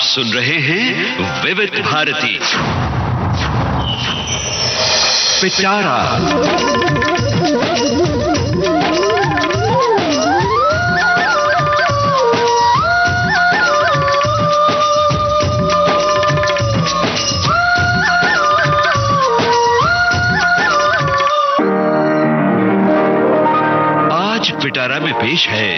सुन रहे हैं विविध भारती पिटारा। आज पिटारा में पेश है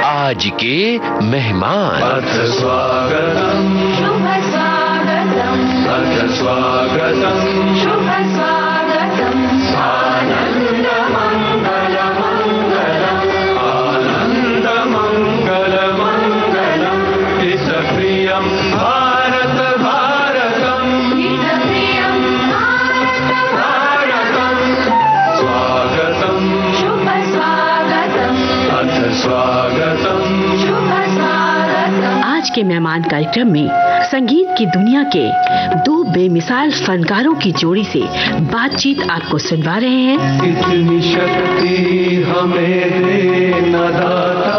आज के मेहमान। अथ स्वागतम शुभ स्वागतम, अथ स्वागतम शुभ स्वागतम, आनंद मंगल मंगलम, आनंद मंगल मंगलम, इस प्रियम भारत भारतम, हितप्रियं भारत भारतम, स्वागतम शुभ स्वागतम, अथ स्वागतम। शुभ स्वागतम। आज के मेहमान कार्यक्रम में संगीत की दुनिया के दो बेमिसाल फनकारों की जोड़ी से बातचीत आपको सुनवा रहे हैं। इतनी शक्ति हमें दे न दाता,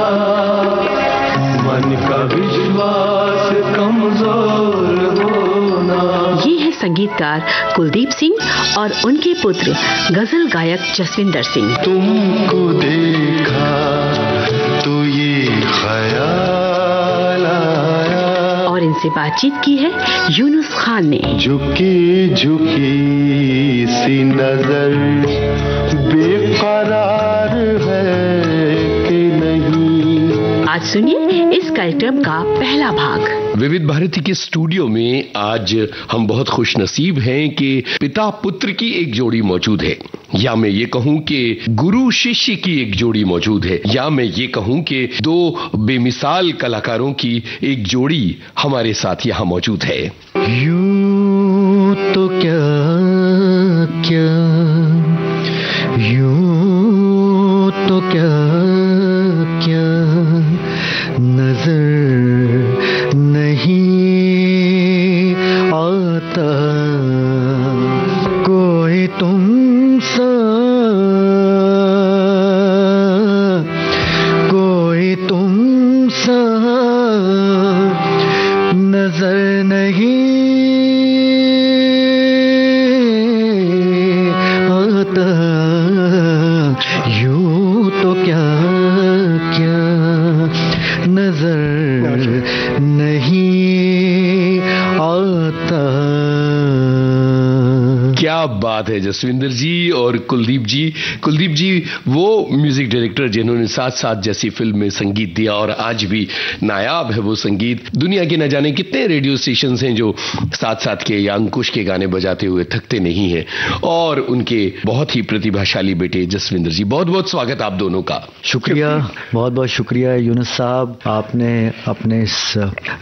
मन का विश्वास कमजोर होना। ये है संगीतकार कुलदीप सिंह और उनके पुत्र गजल गायक जसविंदर सिंह। तुमको देखा तो ये ख्याल आया, और इनसे बातचीत की है यूनुस खान ने। झुकी झुकी सी नजर बेकरार है कि नहीं। आज सुनिए इस कार्यक्रम का पहला भाग। विविध भारती के स्टूडियो में आज हम बहुत खुशनसीब हैं कि पिता पुत्र की एक जोड़ी मौजूद है, या मैं ये कहूं कि गुरु शिष्य की एक जोड़ी मौजूद है, या मैं ये कहूं कि दो बेमिसाल कलाकारों की एक जोड़ी हमारे साथ यहाँ मौजूद है। यूं तो क्या क्या, यूं तो क्या क्या नजर नहीं आता, कोई तुमसा कोई तुमसा नजर नहीं आता, यूं तो क्या क्या नजर नहीं आता। क्या बात है जसविंदर जी और कुलदीप जी। कुलदीप जी वो म्यूजिक डायरेक्टर जिन्होंने साथ साथ जैसी फिल्म में संगीत दिया और आज भी नायाब है वो संगीत। दुनिया के न जाने कितने रेडियो स्टेशन हैं जो साथ साथ के या अंकुश के गाने बजाते हुए थकते नहीं हैं, और उनके बहुत ही प्रतिभाशाली बेटे जसविंदर जी, बहुत बहुत स्वागत आप दोनों का। शुक्रिया, बहुत बहुत शुक्रिया यूनुस साहब, आपने अपने इस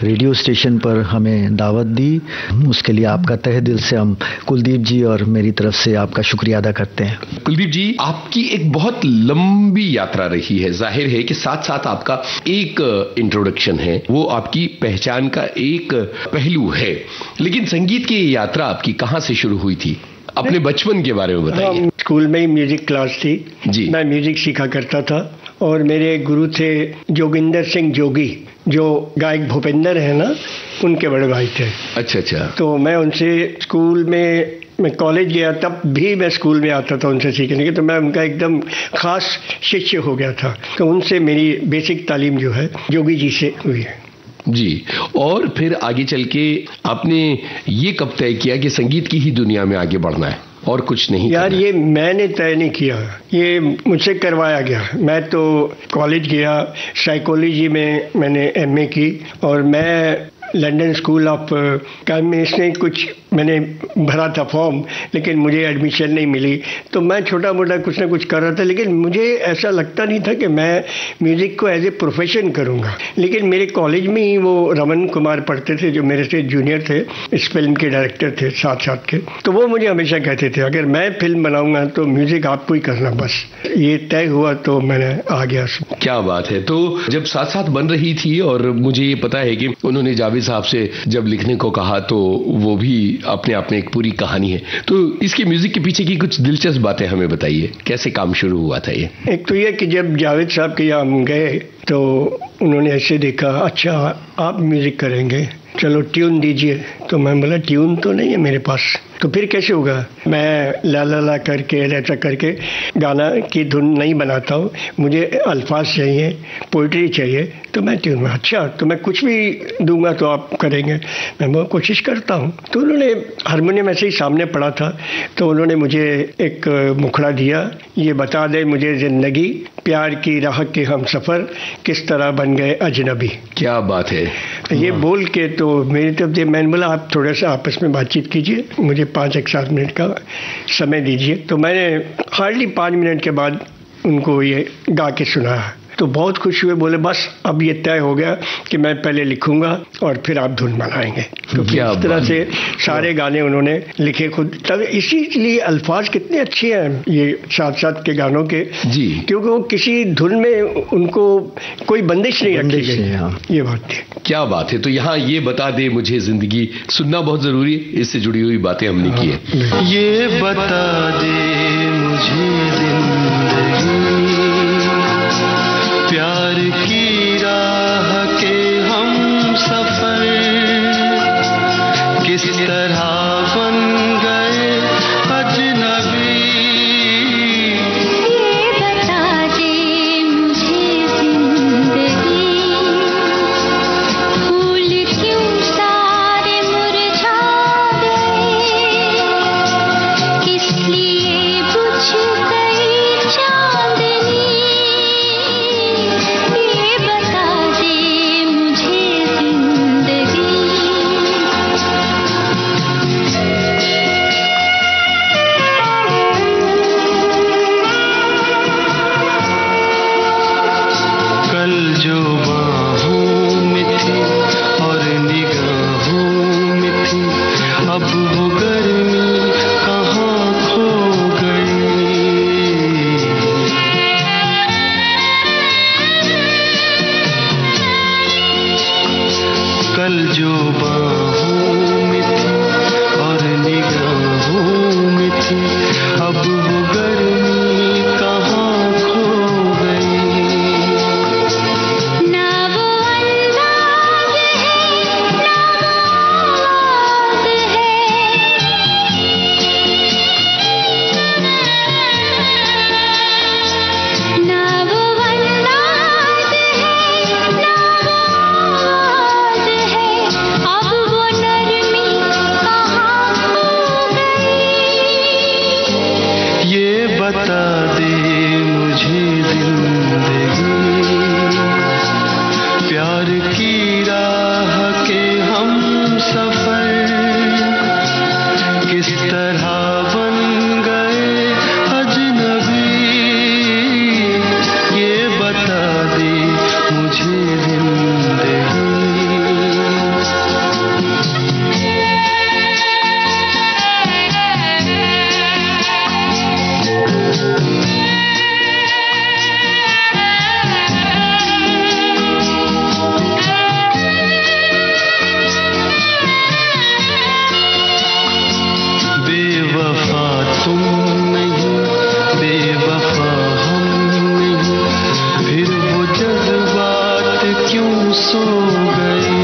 रेडियो स्टेशन पर हमें दावत दी, उसके लिए आपका तहे दिल से हम कुलदीप जी और मेरी तरफ से आपका शुक्रिया अदा करते हैं। कुलदीप जी आपकी एक बहुत लंबी यात्रा रही है, जाहिर है कि साथ साथ आपका एक इंट्रोडक्शन है, वो आपकी पहचान का एक पहलू है, लेकिन संगीत की यात्रा आपकी कहां से शुरू हुई थी? अपने बचपन के बारे में बताइए। स्कूल में ही म्यूजिक क्लास थी जी। मैं म्यूजिक सीखा करता था और मेरे गुरु थे जोगिंदर सिंह जोगी, जो गायक भूपेंद्र है ना, उनके बड़े भाई थे। अच्छा अच्छा। तो मैं उनसे स्कूल में, मैं कॉलेज गया तब भी मैं स्कूल में आता था उनसे सीखने के, तो मैं उनका एकदम खास शिष्य हो गया था। तो उनसे मेरी बेसिक तालीम जो है जोगी जी से हुई है जी। और फिर आगे चल के आपने ये कब तय किया कि संगीत की ही दुनिया में आगे बढ़ना है और कुछ नहीं यार? करना? ये मैंने तय नहीं किया, ये मुझसे करवाया गया। मैं तो कॉलेज गया, साइकोलॉजी में मैंने एमए की, और मैं लंदन स्कूल ऑफ केमिस्ट्री में कुछ मैंने भरा था फॉर्म, लेकिन मुझे एडमिशन नहीं मिली। तो मैं छोटा मोटा कुछ ना कुछ कर रहा था, लेकिन मुझे ऐसा लगता नहीं था कि मैं म्यूज़िक को एज ए प्रोफेशन करूँगा। लेकिन मेरे कॉलेज में ही वो रमन कुमार पढ़ते थे, जो मेरे से जूनियर थे, इस फिल्म के डायरेक्टर थे साथ साथ के। तो वो मुझे हमेशा कहते थे अगर मैं फिल्म बनाऊंगा तो म्यूज़िक आपको ही करना, बस ये तय हुआ तो मैंने आ गया। क्या बात है। तो जब साथ साथ बन रही थी, और मुझे ये पता है कि उन्होंने जावेद साहब से जब लिखने को कहा तो वो भी अपने आप में एक पूरी कहानी है। तो इसके म्यूजिक के पीछे की कुछ दिलचस्प बातें हमें बताइए, कैसे काम शुरू हुआ था ये? एक तो ये कि जब जावेद साहब के यहाँ हम गए तो उन्होंने ऐसे देखा, अच्छा आप म्यूजिक करेंगे, चलो ट्यून दीजिए। तो मैं बोला ट्यून तो नहीं है मेरे पास, तो फिर कैसे होगा? मैं ला ला ला करके ऐसा करके गाना की धुन नहीं बनाता हूँ, मुझे अल्फाज चाहिए, पोइट्री चाहिए, तो मैं ट्यून में अच्छा तो मैं कुछ भी दूंगा तो आप करेंगे। मैं वो कोशिश करता हूँ। तो उन्होंने हारमोनियम ऐसे ही सामने पड़ा था, तो उन्होंने मुझे एक मुखड़ा दिया, ये बता दे मुझे जिंदगी, प्यार की राह के हम सफ़र, किस तरह बन गए अजनबी। क्या बात है! ये बोल के तो मेरी तरफ से मैंने बोला आप थोड़ा सा आपस में बातचीत कीजिए, मुझे 5-7 मिनट का समय दीजिए। तो मैंने हार्डली 5 मिनट के बाद उनको ये गा के सुनाया, तो बहुत खुश हुए, बोले बस अब ये तय हो गया कि मैं पहले लिखूंगा और फिर आप धुन बनाएंगे। तो इस तरह से सारे गाने उन्होंने लिखे खुद। तब इसीलिए अल्फाज कितने अच्छे हैं ये साथ के गानों के जी, क्योंकि वो किसी धुन में उनको कोई बंदिश नहीं रखी। ये बात है। क्या बात है! तो यहाँ ये बता दे मुझे जिंदगी सुनना बहुत जरूरी है, इससे जुड़ी हुई बातें हमने की है। ये बता दे मुझे जिंदगी, प्यार की राह के हम सफर, किस तरह बन गए अजनबी। ये बता दे मुझे जिंदगी, फूल क्यों सारे मुरझा गए, किस लिए बुझ गई चांदनी। ये बता दे मुझे जिंदगी। कल जो बाहों में थी और निगाहों में थी, अब वो गर्मी कहाँ खो गई। कल जो बाहों में थी और निगाहों में थी, अब वो गर्मी कहाँ खो गई। ना वो अंदाज है, ना वो आवाज़ है, ना वो अंदाज है, ना वो आवाज़ है, अब वो नरमी कहाँ खो गई। ये बता दे मुझे जिंदगी, प्यार की राह के हम सफर, किस तरह बन गए अजनबी। ये बता दे मुझे जिंदगी। बेवफा तुम नहीं, बेवफा हम नहीं, फिर वो जज्बात क्यों सो गए।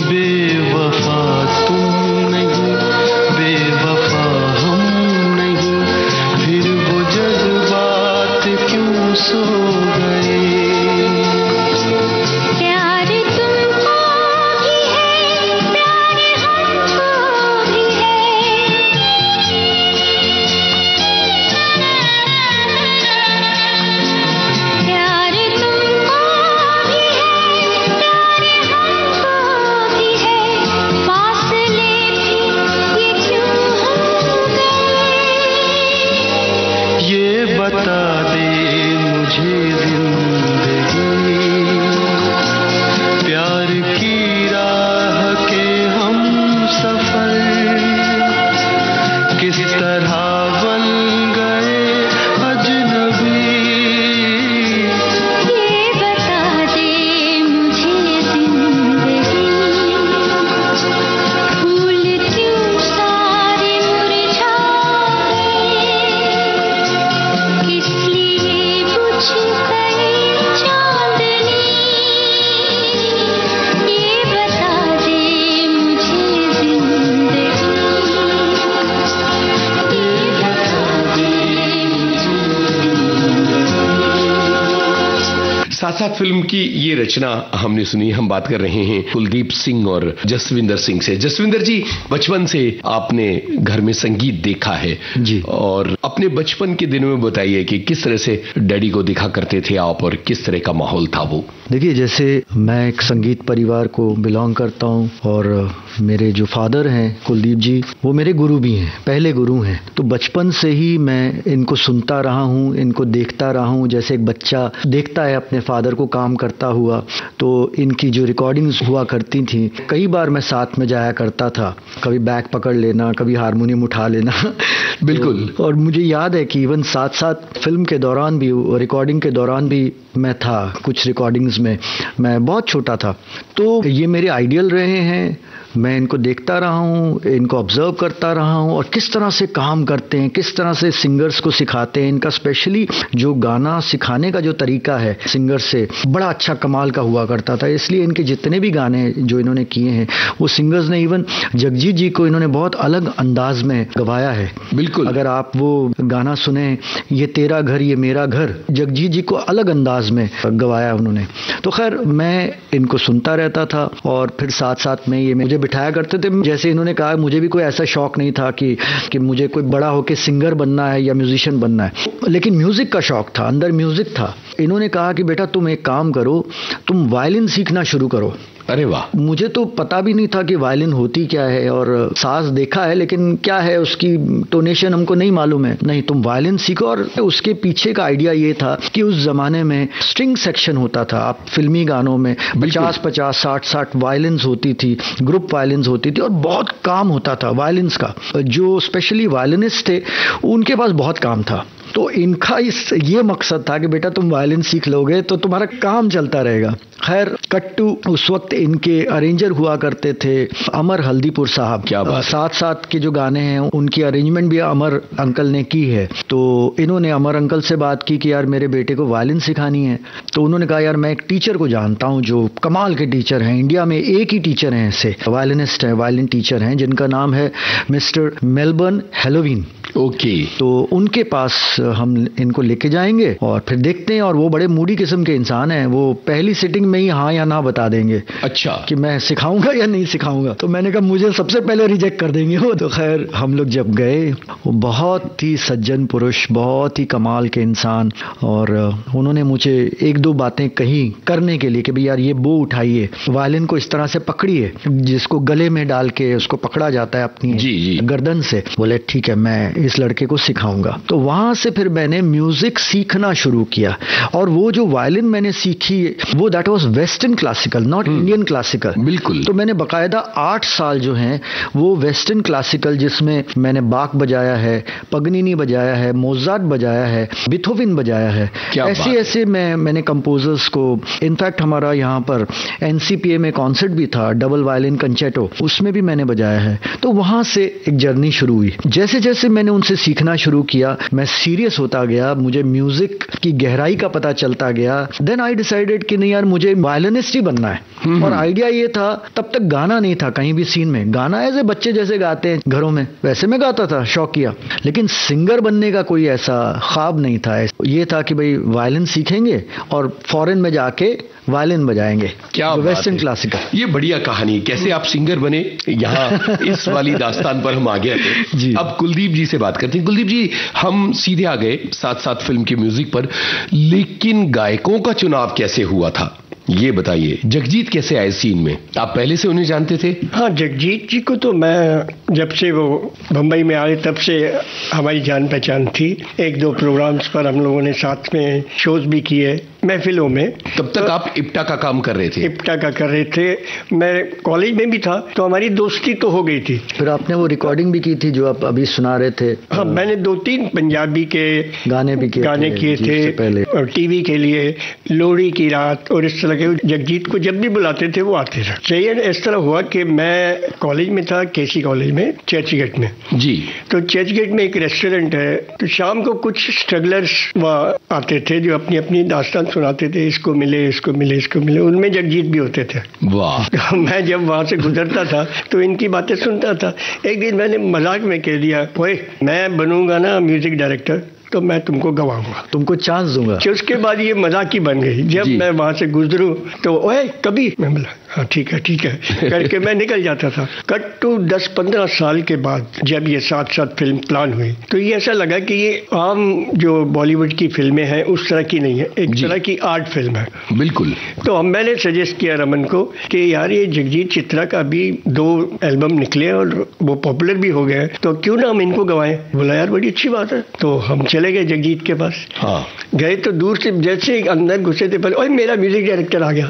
बेवफा तुम नहीं, बेवफा हम नहीं, फिर वो जज्बात क्यों सो गए। प्यार तुमको भी है, प्यार हमको भी है, प्यार तुमको भी है, प्यार हमको भी है, फासले भी ये क्यों हो गए। ये बता दे मुझे जिंदगी, प्यार की राह के हम सफर, किस तरह बन गए अजनबी। ये साथ फिल्म की ये रचना हमने सुनी। हम बात कर रहे हैं कुलदीप सिंह और जसविंदर सिंह से। जसविंदर जी, बचपन से आपने घर में संगीत देखा है जी, और अपने बचपन के दिनों में बताइए कि किस तरह से डैडी को देखा करते थे आप और किस तरह का माहौल था वो। देखिए, जैसे मैं एक संगीत परिवार को बिलोंग करता हूँ और मेरे जो फादर हैं कुलदीप जी, वो मेरे गुरु भी हैं, पहले गुरु हैं। तो बचपन से ही मैं इनको सुनता रहा हूँ, इनको देखता रहा हूँ। जैसे एक बच्चा देखता है अपने फादर को काम करता हुआ, तो इनकी जो रिकॉर्डिंग्स हुआ करती थी, कई बार मैं साथ में जाया करता था। कभी बैग पकड़ लेना, कभी हारमोनियम उठा लेना। बिल्कुल। तो, और मुझे याद है कि इवन साथ साथ फिल्म के दौरान भी, रिकॉर्डिंग के दौरान भी मैं था। कुछ रिकॉर्डिंग्स में मैं बहुत छोटा था। तो ये मेरे आइडियल रहे हैं। मैं इनको देखता रहा हूँ, इनको ऑब्जर्व करता रहा हूँ और किस तरह से काम करते हैं, किस तरह से सिंगर्स को सिखाते हैं। इनका स्पेशली जो गाना सिखाने का जो तरीका है सिंगर से, बड़ा अच्छा कमाल का हुआ करता था। इसलिए इनके जितने भी गाने जो इन्होंने किए हैं, वो सिंगर्स ने, इवन जगजीत जी को इन्होंने बहुत अलग अंदाज में गवाया है। बिल्कुल। अगर आप वो गाना सुने, ये तेरा घर ये मेरा घर, जगजीत जी को अलग अंदाज में गवाया उन्होंने। तो खैर, मैं इनको सुनता रहता था और फिर साथ साथ में ये मुझे बिठाया करते थे। जैसे इन्होंने कहा, मुझे भी कोई ऐसा शौक नहीं था कि मुझे कोई बड़ा होकर सिंगर बनना है या म्यूजिशियन बनना है, लेकिन म्यूजिक का शौक था, अंदर म्यूजिक था। इन्होंने कहा कि बेटा तुम एक काम करो, तुम वायलिन सीखना शुरू करो। अरे वाह। मुझे तो पता भी नहीं था कि वायलिन होती क्या है, और साज देखा है लेकिन क्या है उसकी टोनेशन हमको नहीं मालूम है। नहीं, तुम वायलिन सीखो। और उसके पीछे का आइडिया ये था कि उस जमाने में स्ट्रिंग सेक्शन होता था। आप फिल्मी गानों में 50-50, 60-60 वायलिन्स होती थी, ग्रुप वायलिन्स होती थी और बहुत काम होता था वायलिन्स का। जो स्पेशली वायलिनिस्ट थे उनके पास बहुत काम था। तो इनका ये मकसद था कि बेटा तुम वायलिन सीख लोगे तो तुम्हारा काम चलता रहेगा। खैर, कट्टू उस वक्त इनके अरेंजर हुआ करते थे अमर हल्दीपुर साहब। क्या बात। साथ साथ के जो गाने हैं उनकी अरेंजमेंट भी अमर अंकल ने की है। तो इन्होंने अमर अंकल से बात की कि यार मेरे बेटे को वायलिन सिखानी है। तो उन्होंने कहा यार मैं एक टीचर को जानता हूं जो कमाल के टीचर हैं, इंडिया में एक ही टीचर हैं ऐसे वायलिनिस्ट हैं, वायलिन टीचर हैं, जिनका नाम है मिस्टर मेलबर्न हेलोविन। ओके। तो उनके पास हम इनको लेके जाएंगे और फिर देखते हैं। और वो बड़े मूडी किस्म के इंसान हैं, वो पहली सिटिंग में ही हाँ या ना बता देंगे। अच्छा। कि मैं सिखाऊंगा या नहीं सिखाऊंगा। तो मैंने कहा मुझे सबसे पहले रिजेक्ट कर देंगे वो। तो खैर हम लोग जब गए, वो बहुत ही सज्जन पुरुष, बहुत ही कमाल के इंसान, और उन्होंने मुझे एक दो बातें कही करने के लिए कि भाई यार ये बो उठाइए, वायलिन को इस तरह से पकड़िए, जिसको गले में डाल के उसको पकड़ा जाता है अपनी गर्दन से। बोले ठीक है, मैं इस लड़के को सिखाऊंगा। तो वहां से फिर मैंने म्यूजिक सीखना शुरू किया। और वो जो वायलिन मैंने सीखी वो that was western classical, not Indian classical. बिल्कुल। तो मैंने बकायदा 8 साल जो हैं वो वेस्टर्न क्लासिकल, जिसमें मैंने बाक बजाया है, पगनीनी बजाया है, मोजार्ट बजाया है, बीथोवन बजाया है। ऐसे मैंने कंपोजर्स को, इनफैक्ट हमारा यहाँ पर एनसीपीए में कॉन्सर्ट भी था, डबल वायलिन कंचेटो, उसमें भी मैंने बजाया है। तो वहां से एक जर्नी शुरू हुई। जैसे जैसे मैंने उनसे सीखना शुरू किया, मैं सीरियस होता गया, मुझे म्यूजिक की गहराई का पता चलता गया। देन आई डिसाइडेड कि नहीं यार मुझे वायलिनिस्ट ही बनना है। और आइडिया ये था, तब तक गाना नहीं था कहीं भी सीन में। गाना ऐसे बच्चे जैसे गाते हैं घरों में, वैसे मैं गाता था, शौक किया, लेकिन सिंगर बनने का कोई ऐसा ख्वाब नहीं था। ये था कि भाई वायलिन सीखेंगे और फॉरेन में जाके वायलिन बजाएंगे। क्या वेस्टर्न क्लासिकल। ये बढ़िया कहानी, कैसे आप सिंगर बने, यहाँ इस वाली दास्तान पर हम आ गए थे जी। अब कुलदीप जी से बात करते हैं। कुलदीप जी, हम सीधे आ गए साथ साथ फिल्म के म्यूजिक पर, लेकिन गायकों का चुनाव कैसे हुआ था ये बताइए। जगजीत कैसे आए सीन में, आप पहले से उन्हें जानते थे? हाँ, जगजीत जी को तो मैं जब से वो बम्बई में आए तब से हमारी जान पहचान थी। 1-2 प्रोग्राम्स पर हम लोगों ने साथ में शोज भी किए, महफिलों में। तब तक आप इप्टा का काम कर रहे थे? इप्टा का कर रहे थे, मैं कॉलेज में भी था, तो हमारी दोस्ती तो हो गई थी। फिर आपने वो रिकॉर्डिंग भी की थी जो आप अभी सुना रहे थे? हाँ, मैंने 2-3 पंजाबी के गाने किए थे पहले, और टीवी के लिए लोहड़ी की रात और इस तरह के। जगजीत को जब भी बुलाते थे वो आते थे। चाहिए इस तरह हुआ कि मैं कॉलेज में था, केसी कॉलेज में, चर्चगेट में जी। तो चर्चगेट में एक रेस्टोरेंट है, तो शाम को कुछ स्ट्रगलर्स वहाँ आते थे जो अपनी अपनी दास्तान सुनाते थे, इसको मिले इसको मिले इसको मिले, उनमें जगजीत भी होते थे। वाह। तो मैं जब वहां से गुजरता था तो इनकी बातें सुनता था। एक दिन मैंने मजाक में कह दिया, ओए मैं बनूंगा ना म्यूजिक डायरेक्टर, तो मैं तुमको गवाऊंगा, तुमको चांस दूंगा। उसके बाद ये मजाक ही बन गई। जब मैं वहां से गुजरूं तो ओए कभी, मैं बोला हाँ ठीक है करके मैं निकल जाता था। कट टू 10-15 साल के बाद जब ये साथ साथ फिल्म प्लान हुई तो ये ऐसा लगा कि ये आम जो बॉलीवुड की फिल्में हैं उस तरह की नहीं है, एक तरह की आर्ट फिल्म है। बिल्कुल। तो मैंने सजेस्ट किया रमन को कि यार ये जगजीत चित्रा का भी 2 एल्बम निकले और वो पॉपुलर भी हो गए, तो क्यों ना हम इनको गवाएं। बोला यार बड़ी अच्छी बात है। तो हम चले गए जगजीत के पास। हाँ। गए तो दूर से जैसे अंदर घुसे थे पहले, ओए मेरा म्यूजिक डायरेक्टर आ गया।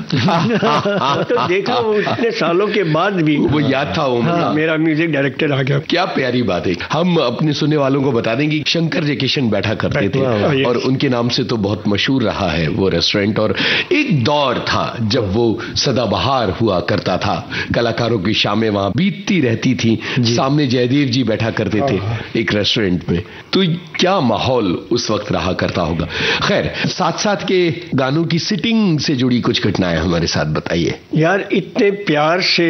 तो देखो इतने सालों के बाद भी वो याद था वो। हाँ, मेरा म्यूजिक डायरेक्टर आ गया। क्या प्यारी बात है। हम अपने सुनने वालों को बता दें कि शंकर जयकिशन बैठा करते थे और उनके नाम से तो बहुत मशहूर रहा है वो रेस्टोरेंट। और एक दौर था जब वो सदाबहार हुआ करता था, कलाकारों की शामें वहां बीतती रहती थी, सामने जयदेव जी बैठा करते थे एक रेस्टोरेंट में। तो क्या माहौल उस वक्त रहा करता होगा। खैर, साथ साथ के गानों की सिटिंग से जुड़ी कुछ घटनाएं हमारे साथ बताइए। यार इतने प्यार से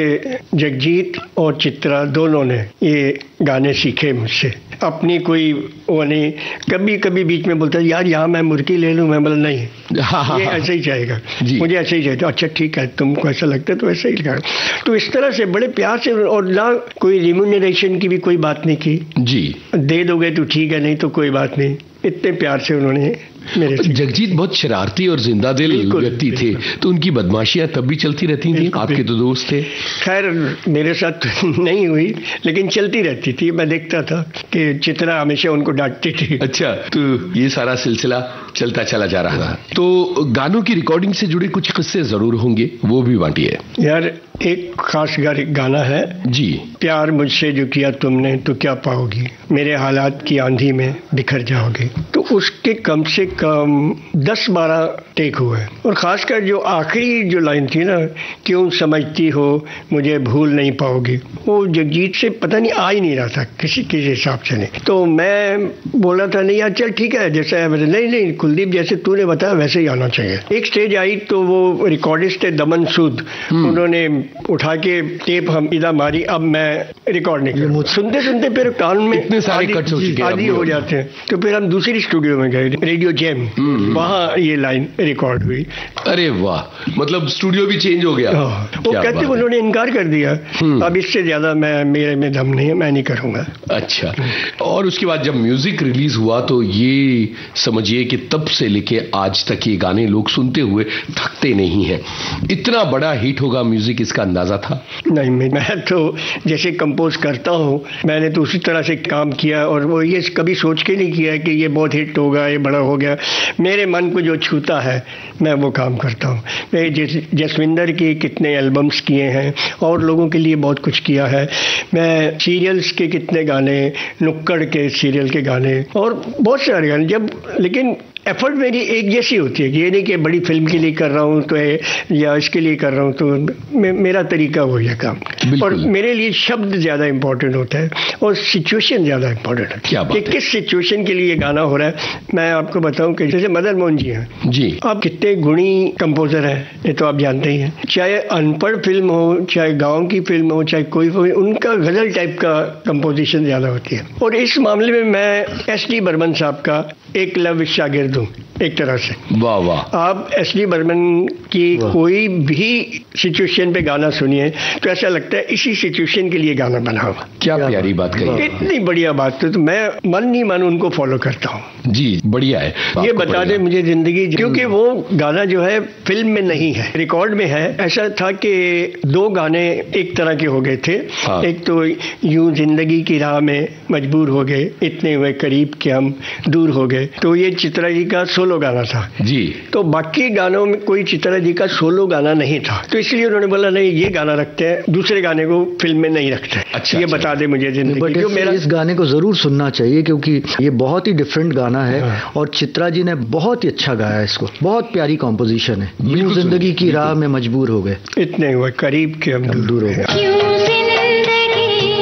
जगजीत और चित्रा दोनों ने ये गाने सीखे मुझसे। अपनी कोई वो नहीं, कभी कभी बीच में बोलता यार यहाँ मैं मुर्गी ले लूं, मैं बोला नहीं ये ऐसे ही जाएगा, मुझे ऐसे ही चाहिए। तो अच्छा ठीक है, तुमको ऐसा लगता है तो ऐसे ही लगा। तो इस तरह से बड़े प्यार से, और ना कोई रिम्यूनरेशन की भी कोई बात नहीं की जी, दे दोगे तो ठीक है, नहीं तो कोई बात नहीं। इतने प्यार से उन्होंने मेरे से। जगजीत बहुत शरारती और जिंदा दिल व्यक्ति थे, तो उनकी बदमाशियां तब भी चलती रहती थी। आपके तो दोस्त थे। खैर मेरे साथ नहीं हुई, लेकिन चलती रहती थी। मैं देखता था कि चित्रा हमेशा उनको डांटती थी। अच्छा, तो ये सारा सिलसिला चलता चला जा रहा था। तो गानों की रिकॉर्डिंग से जुड़े कुछ किस्से जरूर होंगे, वो भी बांटिए। यार एक खास गाना है जी, प्यार मुझसे जो किया तुमने तो क्या पाओगी, मेरे हालात की आंधी में बिखर जाओगे। तो उसके कम से कम 10-12 टेक हुए, और खासकर जो आखिरी जो लाइन थी ना, क्यों समझती हो मुझे भूल नहीं पाओगी, वो जगजीत से पता नहीं आ ही नहीं रहा था किसी हिसाब से नहीं। तो मैं बोला था नहीं यार चल ठीक है जैसा है, नहीं कुलदीप जैसे तूने बताया वैसे ही आना चाहिए। एक स्टेज आई तो वो रिकॉर्डिस्ट थे दमन सूद, उन्होंने उठा के टेप हम इधर मारी। अब मैं रिकॉर्ड नहीं कर, सुनते सुनते फिर कान में इतने सारे कट्स हो चुके आदि हो जाते हैं। तो फिर हम दूसरी स्टूडियो में गए, रेडियो जैम, वहाँ ये लाइन रिकॉर्ड हुई। अरे वाह, मतलब स्टूडियो भी चेंज हो गया। वो कहते उन्होंने इनकार कर दिया, अब इससे ज्यादा मेरे में दम नहीं है, मैं नहीं करूंगा। अच्छा, और उसके बाद जब म्यूजिक रिलीज हुआ तो ये समझिए कि तब से लेके आज तक ये गाने लोग सुनते हुए थकते नहीं हैं। इतना बड़ा हिट होगा म्यूजिक, इसका अंदाजा था? नहीं, मैं तो जैसे कंपोज करता हूँ मैंने तो उसी तरह से काम किया, और वो ये कभी सोच के नहीं किया कि ये बहुत हिट होगा, ये बड़ा हो गया। मेरे मन को जो छूता है मैं वो काम करता हूँ। मैं जसविंदर के कितने एल्बम्स किए हैं और लोगों के लिए बहुत कुछ किया है। मैं सीरियल्स के कितने गाने, नुक्कड़ के सीरियल के गाने और बहुत सारे गाने, जब लेकिन एफर्ट मेरी एक जैसी होती है कि ये नहीं कि बड़ी फिल्म के लिए कर रहा हूँ तो या इसके लिए कर रहा हूँ, तो मेरा तरीका हो गया काम। और मेरे लिए शब्द ज़्यादा इंपॉर्टेंट होता है और सिचुएशन ज़्यादा इंपॉर्टेंट है। क्या बात कि किस सिचुएशन के लिए गाना हो रहा है। मैं आपको बताऊं कि जैसे मदन मोहन जी हैं जी, आप कितने गुणी कंपोजर हैं ये तो आप जानते ही हैं। चाहे अनपढ़ फिल्म हो, चाहे गाँव की फिल्म हो, चाहे कोई हो, उनका गजल टाइप का कंपोजिशन ज़्यादा होती है। और इस मामले में मैं एस.डी. बर्मन साहब का एक लव शागिर्द हूँ एक तरह से। वाह वाह। आप एस.डी. बर्मन की कोई भी सिचुएशन पे गाना सुनिए तो ऐसा लगता है इसी सिचुएशन के लिए गाना बना हुआ। क्या प्यारी बात कही, इतनी बढ़िया बात। तो मैं मन नहीं मन उनको फॉलो करता हूँ जी। बढ़िया है, ये बता दे मुझे जिंदगी, क्योंकि वो गाना जो है फिल्म में नहीं है, रिकॉर्ड में है। ऐसा था कि 2 गाने एक तरह के हो गए थे। हाँ। एक तो यूं जिंदगी की राह में मजबूर हो गए, इतने हुए करीब के हम दूर हो गए, तो ये चित्रा जी का सोलो गाना था जी। तो बाकी गानों में कोई चित्रा जी का सोलो गाना नहीं था, तो इसलिए उन्होंने बोला नहीं ये गाना रखते हैं, दूसरे गाने को फिल्म में नहीं रखते। अच्छा, ये बता दे मुझे जिंदगी, क्यों मेरा इस गाने को जरूर सुनना चाहिए क्योंकि ये बहुत ही डिफरेंट गाना है। हाँ। और चित्रा जी ने बहुत ही अच्छा गाया इसको, बहुत प्यारी कॉम्पोजिशन है। जिंदगी की राह में मजबूर हो गए, इतने हुए करीब के हम दूर हो गए। इतने हुए करीब के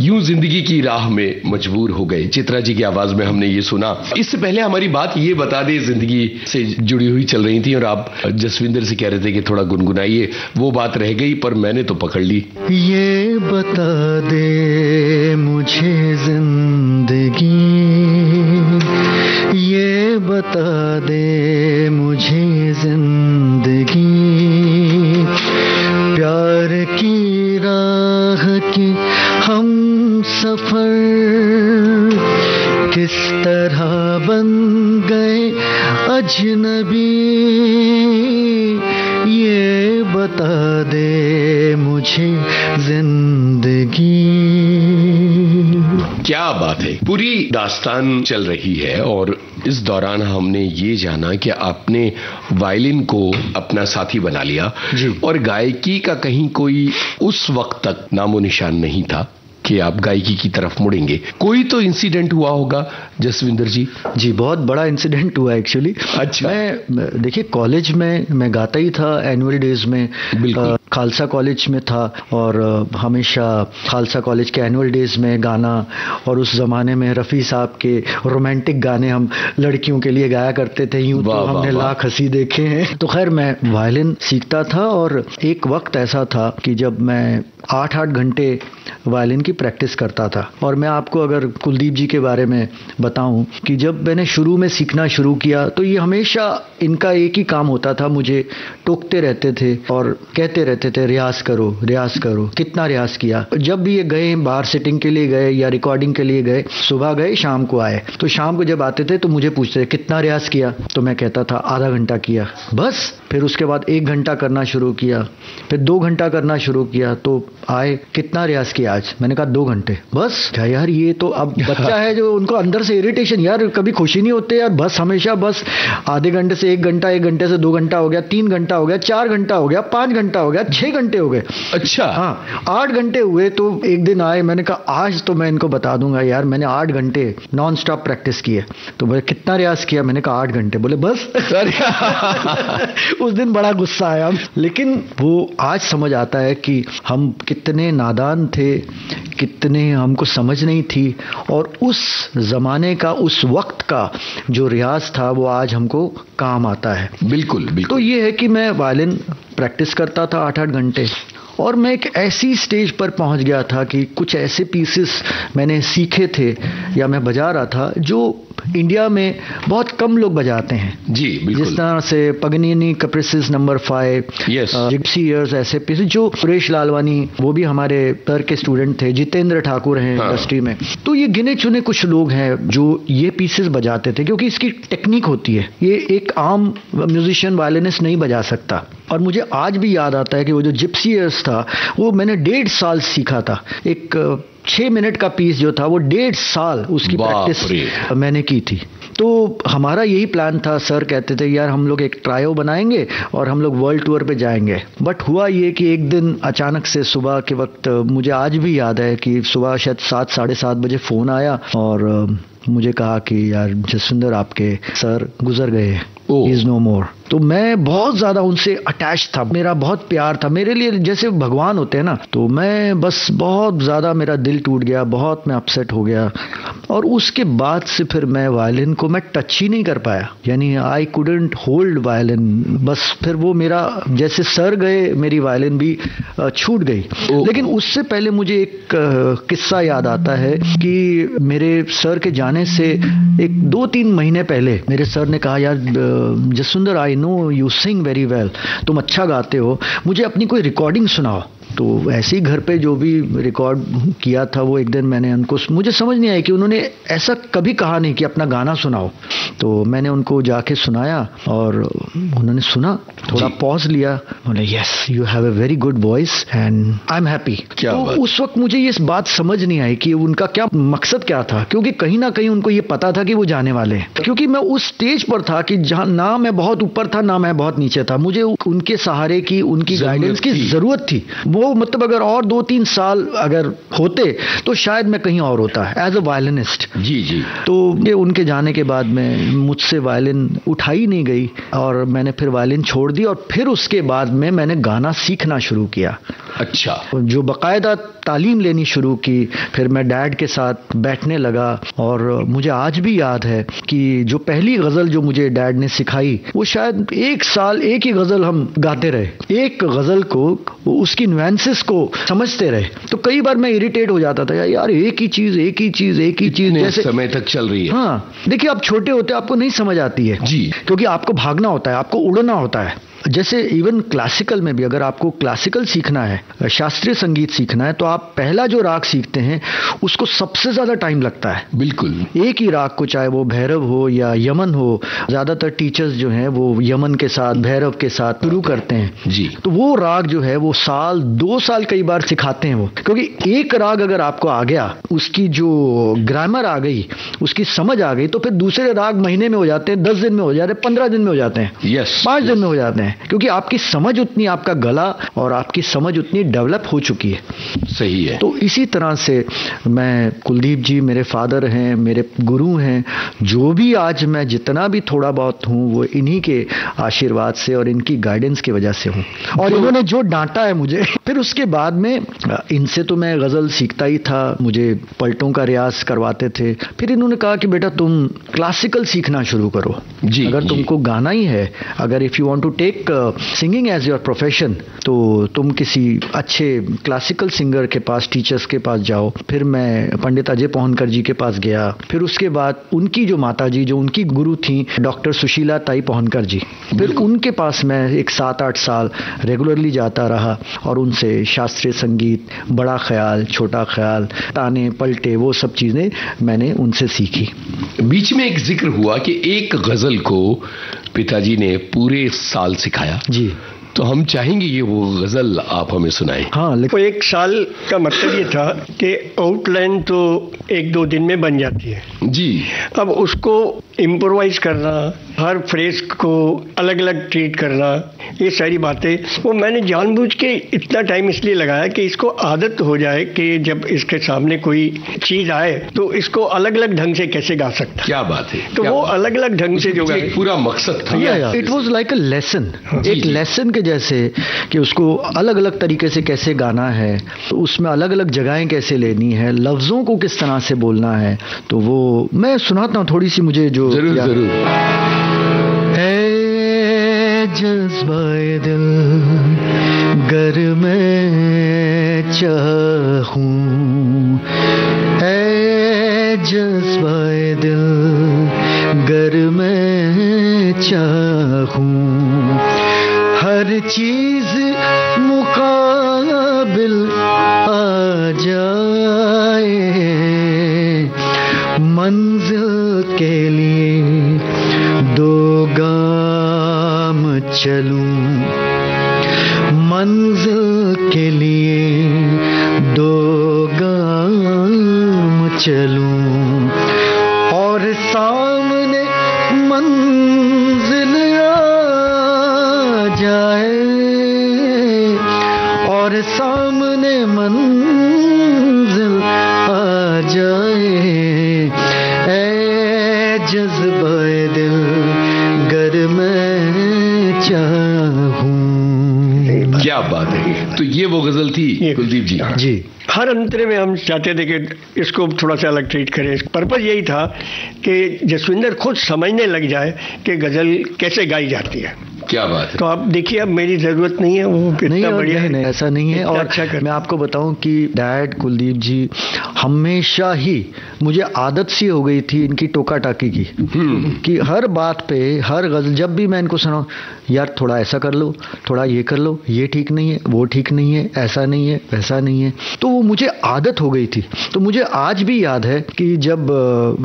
यूं जिंदगी की राह में मजबूर हो गए, चित्रा जी की आवाज में हमने ये सुना। इससे पहले हमारी बात ये बता दे, जिंदगी से जुड़ी हुई चल रही थी और आप जसविंदर से कह रहे थे कि थोड़ा गुनगुनाइए, वो बात रह गई पर मैंने तो पकड़ ली। ये बता दे मुझे जिंदगी, ये बता दे मुझे जिंदगी, प्यार की राह के हम सफर किस तरह बन गए अजनबी, ये बता दे मुझे जिंदगी। क्या बात है, पूरी दास्तान चल रही है और इस दौरान हमने ये जाना कि आपने वायलिन को अपना साथी बना लिया जी। और गायकी का कहीं कोई उस वक्त तक नामो निशान नहीं था कि आप गायकी की तरफ मुड़ेंगे। कोई तो इंसिडेंट हुआ होगा जसविंदर जी? जी, बहुत बड़ा इंसिडेंट हुआ एक्चुअली। अच्छा। मैं देखिए कॉलेज में मैं गाता ही था, एनुअल डेज में खालसा कॉलेज में था और हमेशा खालसा कॉलेज के एनुअल डेज में गाना, और उस जमाने में रफ़ी साहब के रोमांटिक गाने हम लड़कियों के लिए गाया करते थे, यूं तो हमने लाख हंसी देखे हैं। तो खैर मैं वायलिन सीखता था और एक वक्त ऐसा था कि जब मैं 8-8 घंटे वायलिन की प्रैक्टिस करता था। और मैं आपको अगर कुलदीप जी के बारे में बताऊं कि जब मैंने शुरू में सीखना शुरू किया तो ये हमेशा इनका एक ही काम होता था, मुझे टोकते रहते थे और कहते रहते थे रियाज करो रियाज करो। कितना रियाज किया, जब भी ये गए बाहर सिटिंग के लिए गए या रिकॉर्डिंग के लिए गए, सुबह गए शाम को आए, तो शाम को जब आते थे तो मुझे पूछते थे कितना रियाज किया, तो मैं कहता था आधा घंटा किया बस। फिर उसके बाद 1 घंटा करना शुरू किया, फिर 2 घंटा करना शुरू किया, तो आए कितना रियाज किया आज, मैंने कहा 2 घंटे बस। क्या यार, ये तो अब बच्चा है जो उनको अंदर से इरिटेशन, यार कभी खुशी नहीं होते यार, बस हमेशा बस आधे घंटे से 1 घंटा, 1 घंटे से 2 घंटा हो गया, 3 घंटा हो गया, 4 घंटा हो गया, 5 घंटा हो गया, 6 घंटे हो गए। अच्छा। हाँ, 8 घंटे हुए। तो एक दिन आए, मैंने कहा आज तो मैं इनको बता दूंगा यार, मैंने 8 घंटे नॉन स्टॉप प्रैक्टिस की है। तो बोले कितना रियाज किया, मैंने कहा 8 घंटे। बोले बस। उस दिन बड़ा गुस्सा आया, लेकिन वो आज समझ आता है कि हम कितने नादान थे, कितने हमको समझ नहीं थी, और उस जमाने का उस वक्त का जो रियाज था वो आज हमको काम आता है। बिल्कुल बिल्कुल। तो ये है कि मैं वायलिन प्रैक्टिस करता था 8-8 घंटे, और मैं एक ऐसी स्टेज पर पहुंच गया था कि कुछ ऐसे पीसेस मैंने सीखे थे या मैं बजा रहा था जो इंडिया में बहुत कम लोग बजाते हैं। जी बिल्कुल। जिस तरह से पगनीनी कैप्रिसेस नंबर 5, जिप्सी ईयर्स, ऐसे पीसेस जो सुरेश लालवानी, वो भी हमारे सर के स्टूडेंट थे, जितेंद्र ठाकुर हैं इंडस्ट्री में। तो ये गिने चुने कुछ लोग हैं जो ये पीसेस बजाते थे, क्योंकि इसकी टेक्निक होती है, ये एक आम म्यूजिशियन वायलिनिस्ट नहीं बजा सकता। और मुझे आज भी याद आता है कि वो जो जिप्सी ईयर्स था वो मैंने 1.5 साल सीखा था। एक 6 मिनट का पीस जो था वो 1.5 साल उसकी प्रैक्टिस मैंने की थी। तो हमारा यही प्लान था, सर कहते थे यार हम लोग एक ट्रायो बनाएंगे और हम लोग वर्ल्ड टूर पे जाएंगे। बट हुआ ये कि एक दिन अचानक से सुबह के वक्त, मुझे आज भी याद है कि सुबह शायद 7, 7:30 बजे फोन आया और मुझे कहा कि यार जसविंदर आपके सर गुजर गए, ही इज नो मोर। तो मैं बहुत ज्यादा उनसे अटैच था, मेरा बहुत प्यार था, मेरे लिए जैसे भगवान होते हैं ना। तो मैं बस बहुत ज्यादा, मेरा दिल टूट गया, बहुत मैं अपसेट हो गया। और उसके बाद से फिर मैं वायलिन को मैं टच ही नहीं कर पाया, यानी आई कुडंट होल्ड वायलिन। बस फिर वो मेरा, जैसे सर गए मेरी वायलिन भी छूट गई। लेकिन उससे पहले मुझे एक किस्सा याद आता है कि मेरे सर के जाने से 2-3 महीने पहले मेरे सर ने कहा यार Jaswinder, I know you sing very well, तुम अच्छा गाते हो, मुझे अपनी कोई रिकॉर्डिंग सुनाओ। तो ऐसे ही घर पे जो भी रिकॉर्ड किया था वो एक दिन मैंने उनको, मुझे समझ नहीं आया कि उन्होंने ऐसा कभी कहा नहीं कि अपना गाना सुनाओ। तो मैंने उनको जाके सुनाया और उन्होंने सुना, थोड़ा पॉज लिया, बोले yes you have a very good voice and I am happy. तो उस वक्त मुझे ये बात समझ नहीं आई कि उनका क्या मकसद क्या था, क्योंकि कहीं ना कहीं उनको ये पता था कि वो जाने वाले हैं। क्योंकि मैं उस स्टेज पर था कि जहां ना मैं बहुत ऊपर था ना मैं बहुत नीचे था, मुझे उनके सहारे की, उनकी गाइडेंस की जरूरत थी। वो वो मतलब अगर और 2-3 साल अगर होते तो शायद मैं कहीं और होता एज अ वायलिनिस्ट। जी जी। तो ये उनके जाने के बाद में मुझसे वायलिन उठाई नहीं गई और मैंने फिर वायलिन छोड़ दी और फिर उसके बाद में मैंने गाना सीखना शुरू किया। अच्छा। जो बाकायदा तालीम लेनी शुरू की, फिर मैं डैड के साथ बैठने लगा और मुझे आज भी याद है कि जो पहली गज़ल जो मुझे डैड ने सिखाई वो शायद 1 साल एक ही गज़ल हम गाते रहे, एक गज़ल को उसकी नुएंसेस को समझते रहे। तो कई बार मैं इरिटेट हो जाता था, यार एक ही चीज़ जैसे समय तक चल रही है। हाँ, देखिए आप छोटे होते आपको नहीं समझ आती है जी, क्योंकि आपको भागना होता है, आपको उड़ना होता है। जैसे इवन क्लासिकल में भी अगर आपको क्लासिकल सीखना है, शास्त्रीय संगीत सीखना है, तो आप पहला जो राग सीखते हैं उसको सबसे ज्यादा टाइम लगता है। बिल्कुल। एक ही राग को, चाहे वो भैरव हो या यमन हो, ज्यादातर टीचर्स जो हैं वो यमन के साथ, भैरव के साथ शुरू करते हैं जी। तो वो राग जो है वो 1-2 साल कई बार सिखाते हैं वो, क्योंकि एक राग अगर आपको आ गया, उसकी जो ग्रामर आ गई, उसकी समझ आ गई, तो फिर दूसरे राग महीने में हो जाते हैं, 10 दिन में हो जाते हैं, 15 दिन में हो जाते हैं, 5 दिन में हो जाते हैं, क्योंकि आपकी समझ उतनी, आपका गला और आपकी समझ उतनी डेवलप हो चुकी है। सही है। तो इसी तरह से मैं, कुलदीप जी मेरे फादर हैं, मेरे गुरु हैं, जो भी आज मैं जितना भी थोड़ा बहुत हूँ वो इन्हीं के आशीर्वाद से और इनकी गाइडेंस की वजह से हूँ। और इन्होंने जो डांटा है मुझे, फिर उसके बाद में इनसे तो मैं गज़ल सीखता ही था, मुझे पलटों का रियाज करवाते थे। फिर इन्होंने कहा कि बेटा तुम क्लासिकल सीखना शुरू करो जी, अगर तुमको गाना ही है, अगर if you want to take singing as your profession, तो तुम किसी अच्छे क्लासिकल सिंगर के पास, टीचर्स के पास जाओ। फिर मैं पंडित अजय पोहनकर जी के पास गया। फिर उसके बाद उनकी जो माता जी, जो उनकी गुरु थी, डॉक्टर सुशीला ताई पोहनकर जी, फिर उनके पास मैं एक 7-8 साल रेगुलरली जाता रहा और उनसे शास्त्रीय संगीत, बड़ा ख्याल, छोटा ख्याल, ताने पलटे, वो सब चीज़ें मैंने उनसे सीखी। बीच में एक जिक्र हुआ कि एक गज़ल को पिताजी ने पूरे साल सिखाया जी, तो हम चाहेंगे ये वो गज़ल आप हमें सुनाएं। हाँ, तो 1 साल का मतलब ये था कि आउटलाइन तो 1-2 दिन में बन जाती है जी। अब उसको इम्प्रोवाइज करना, हर फ्रेज को अलग अलग ट्रीट करना, ये सारी बातें वो मैंने जानबूझ के इतना टाइम इसलिए लगाया कि इसको आदत हो जाए कि जब इसके सामने कोई चीज आए तो इसको अलग अलग ढंग से कैसे गा सकता। क्या बात है। तो वो अलग अलग ढंग से जो एक पूरा मकसद था। It was like a lesson, एक लेसन के जैसे कि उसको अलग अलग तरीके से कैसे गाना है, तो उसमें अलग अलग जगहें कैसे लेनी है, लफ्जों को किस तरह से बोलना है। तो वो मैं सुनाता हूँ थोड़ी सी, मुझे जो जरूर जरूर। जज्बाए दिल गर मैं चाहूं, ऐ जज्बाए दिल गर मैं चाहूं, हर चीज मुकाबिल आ जाए, मंजिल के लिए 2 गाम चलूं, मंजिल के लिए 2 गाम चलूं, और सामने मंजिल आ जाए, और सामने मंजिल आ जाए, ऐ जज्बाए दिल गर मैं चाहूं। क्या बात है। तो ये वो गज़ल थी कुलदीप जी। जी, हर अंतरे में हम चाहते थे कि इसको थोड़ा सा अलग ट्रीट करें। पर्पस यही था कि जसविंदर खुद समझने लग जाए कि गज़ल कैसे गाई जाती है। क्या बात है। तो आप देखिए, अब मेरी जरूरत नहीं है, वो इतना बढ़िया नहीं, ऐसा नहीं है। और अच्छा मैं आपको बताऊं कि डैड कुलदीप जी हमेशा ही, मुझे आदत सी हो गई थी इनकी टोका टाकी की, कि हर बात पे, हर गज़ल जब भी मैं इनको सुनाऊं, यार थोड़ा ऐसा कर लो, थोड़ा ये कर लो, ये ठीक नहीं है, वो ठीक नहीं है, ऐसा नहीं है, वैसा नहीं है। तो तो मुझे आदत हो गई थी। तो मुझे आज भी याद है कि जब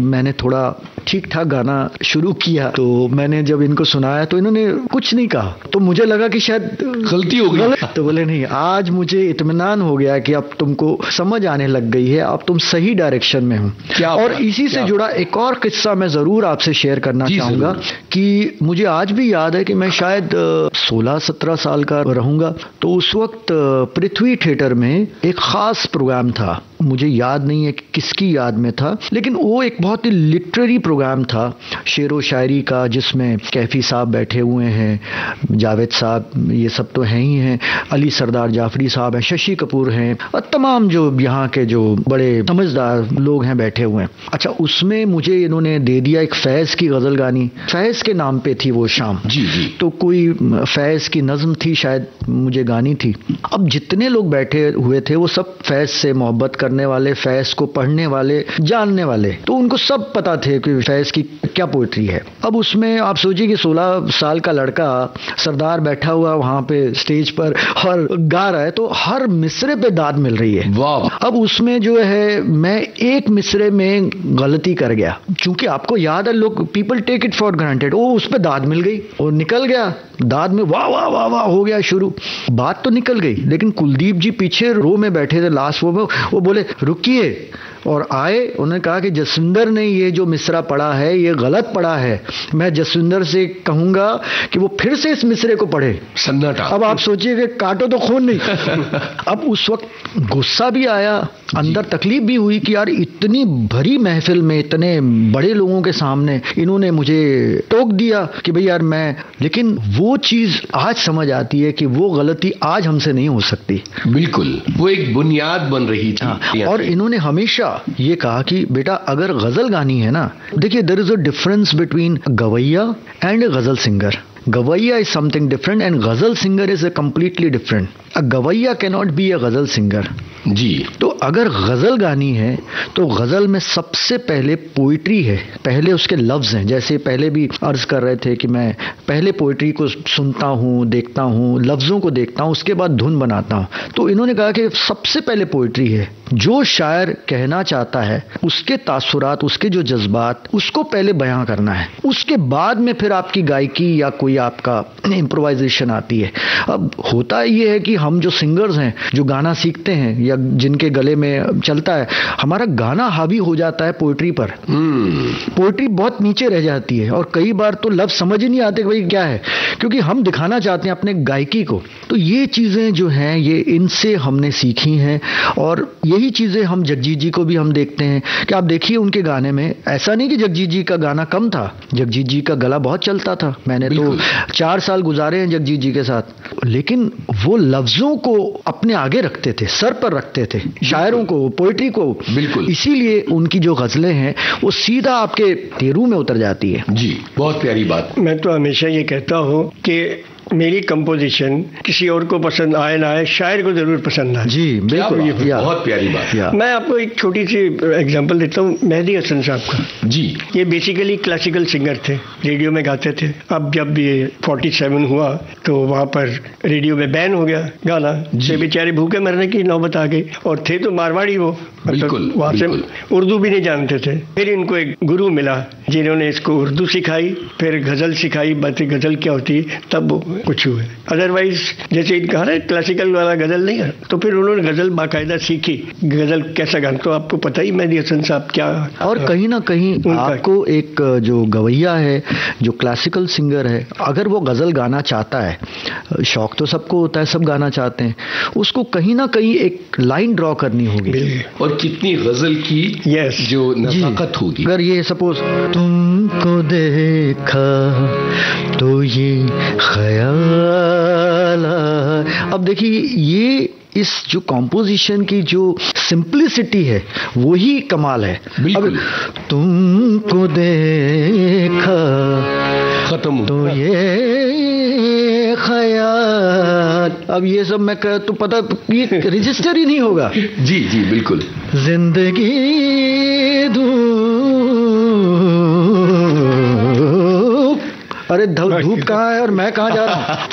मैंने थोड़ा ठीक ठाक गाना शुरू किया तो मैंने जब इनको सुनाया तो इन्होंने कुछ नहीं कहा, तो मुझे लगा कि शायद गलती हो गई। तो बोले नहीं, आज मुझे इत्मीनान हो गया कि अब तुमको समझ आने लग गई है, अब तुम सही डायरेक्शन में हो। और इसी से जुड़ा एक और किस्सा मैं जरूर आपसे शेयर करना चाहूंगा कि मुझे आज भी याद है कि मैं शायद 16-17 साल का रहूंगा, तो उस वक्त पृथ्वी थिएटर में एक खास प्रोग्राम था, मुझे याद नहीं है कि किसकी याद में था, लेकिन वो एक बहुत ही लिटरेरी प्रोग्राम था, शेरो शायरी का, जिसमें कैफी साहब बैठे हुए हैं, जावेद साहब ये सब तो हैं ही हैं, अली सरदार जाफरी साहब हैं, शशि कपूर हैं और तमाम जो यहाँ के जो बड़े समझदार लोग हैं बैठे हुए हैं। अच्छा, उसमें मुझे इन्होंने दे दिया एक फैज़ की गज़ल गानी, फैज़ के नाम पे थी वो शाम। जी जी। तो कोई फैज़ की नज़म थी, शायद मुझे गानी थी। अब जितने लोग बैठे हुए थे वो सब फैज़ से मोहब्बत करने वाले, फैज़ को पढ़ने वाले, जानने वाले, तो उनको सब पता थे कि फैज़ की क्या पोइट्री है। अब उसमें आप सोचिए कि 16 साल का लड़का सरदार बैठा हुआ वहां पे स्टेज पर और गा रहा है, तो हर मिसरे पे दाद मिल रही है। वाह। अब उसमें जो है मैं एक मिसरे में गलती कर गया, क्योंकि आपको याद है लोग people take it for granted, वो उस पे दाद मिल गई और निकल गया दाद में वाह वाह वाह वाह हो गया शुरू, बात तो निकल गई। लेकिन कुलदीप जी पीछे रो में बैठे थे लास्ट वो बोले रुकिए, और आए, उन्होंने कहा कि जसविंदर ने ये जो मिसरा पढ़ा है ये गलत पढ़ा है, मैं जसविंदर से कहूंगा कि वो फिर से इस मिसरे को पढ़े। सन्नाटा। अब आप सोचिए कि काटो तो खून नहीं। अब उस वक्त गुस्सा भी आया, अंदर तकलीफ भी हुई कि यार इतनी भरी महफिल में इतने बड़े लोगों के सामने इन्होंने मुझे टोक दिया कि भाई यार मैं, लेकिन वो चीज आज समझ आती है कि वो गलती आज हमसे नहीं हो सकती। बिल्कुल, वो एक बुनियाद बन रही थी। और इन्होंने हमेशा ये कहा कि बेटा अगर गजल गानी है ना, देखिए there is a difference between गवैया एंड ए गजल सिंगर। गवैया is something different and ghazal singer is a completely different. A गवैया cannot be a गजल सिंगर। जी। तो अगर गजल गानी है तो गजल में सबसे पहले पोइट्री है, पहले उसके लफ्ज हैं। जैसे पहले भी अर्ज कर रहे थे कि मैं पहले पोइट्री को सुनता हूँ, देखता हूँ, लफ्जों को देखता हूँ, उसके बाद धुन बनाता हूँ। तो इन्होंने कहा कि सबसे पहले पोइट्री है, जो शायर कहना चाहता है उसके तासुरात, उसके जो जज्बात, उसको पहले बयां करना है, उसके बाद में फिर आपकी गायकी या कोई आपका इम्प्रोवाइजेशन आती है। अब होता ये है कि हम जो सिंगर्स हैं, जो गाना सीखते हैं या जिनके गले में चलता है, हमारा गाना हावी हो जाता है पोइट्री पर। पोइट्री बहुत नीचे रह जाती है और कई बार तो लफ्ज समझ ही नहीं आते कि भाई क्या है, क्योंकि हम दिखाना चाहते हैं अपने गायकी को। तो ये चीजें जो हैं ये इनसे हमने सीखी हैं, और यही चीजें हम जगजीत जी को भी हम देखते हैं कि आप देखिए उनके गाने में, ऐसा नहीं कि जगजीत जी का गाना कम था, जगजीत जी का गला बहुत चलता था। मैंने तो 4 साल गुजारे हैं जगजीत जी के साथ, लेकिन वो लफ्जों को अपने आगे रखते थे, सर पर रखते थे, शायरों को, पोइट्री को। बिल्कुल। इसीलिए उनकी जो गजलें हैं वो सीधा आपके तेरू में उतर जाती है। जी, बहुत प्यारी बात। मैं तो हमेशा ये कहता हूँ कि मेरी कंपोजिशन किसी और को पसंद आए ना आए, शायर को जरूर पसंद आए। जी बिल्कुल, बहुत प्यारी बात। मैं आपको एक छोटी सी एग्जांपल देता हूँ, मेहदी हसन साहब का। जी। ये बेसिकली क्लासिकल सिंगर थे, रेडियो में गाते थे। अब जब ये 47 हुआ तो वहाँ पर रेडियो में बैन हो गया गाना, से बेचारे भूखे मरने की नौबत आ गई। और थे तो मारवाड़ी वो, बिल्कुल, वहाँ से उर्दू भी नहीं जानते थे। फिर इनको एक गुरु मिला जिन्होंने इसको उर्दू सिखाई, फिर गजल सिखाई, बातें गजल क्या होती है, तब कुछ हुए। अदरवाइज जैसे कहा ना क्लासिकल वाला गजल नहीं है, तो फिर उन्होंने गजल बाकायदा सीखी, गजल कैसा गाना। तो आपको पता ही मेहदी हसन साहब क्या। और कहीं ना कहीं आपको एक जो गवैया है, जो क्लासिकल सिंगर है, अगर वो गजल गाना चाहता है, शौक तो सबको होता है, सब गाना चाहते हैं, उसको कहीं ना कहीं एक लाइन ड्रॉ करनी होगी। और कितनी गजल की जो नजाकत होगी। अगर ये सपोज तुमको देखा तो ये ख्याल, अब देखिए ये इस जो कॉम्पोजिशन की जो सिंप्लिसिटी है वही कमाल है। अब तुमको देखा खत्म तो ये ख्याल, अब ये सब मैं कह तो पता ये रजिस्टर ही नहीं होगा। जी जी बिल्कुल। जिंदगी अरे धूप कहाँ है और मैं कहाँ जा रहा हूँ।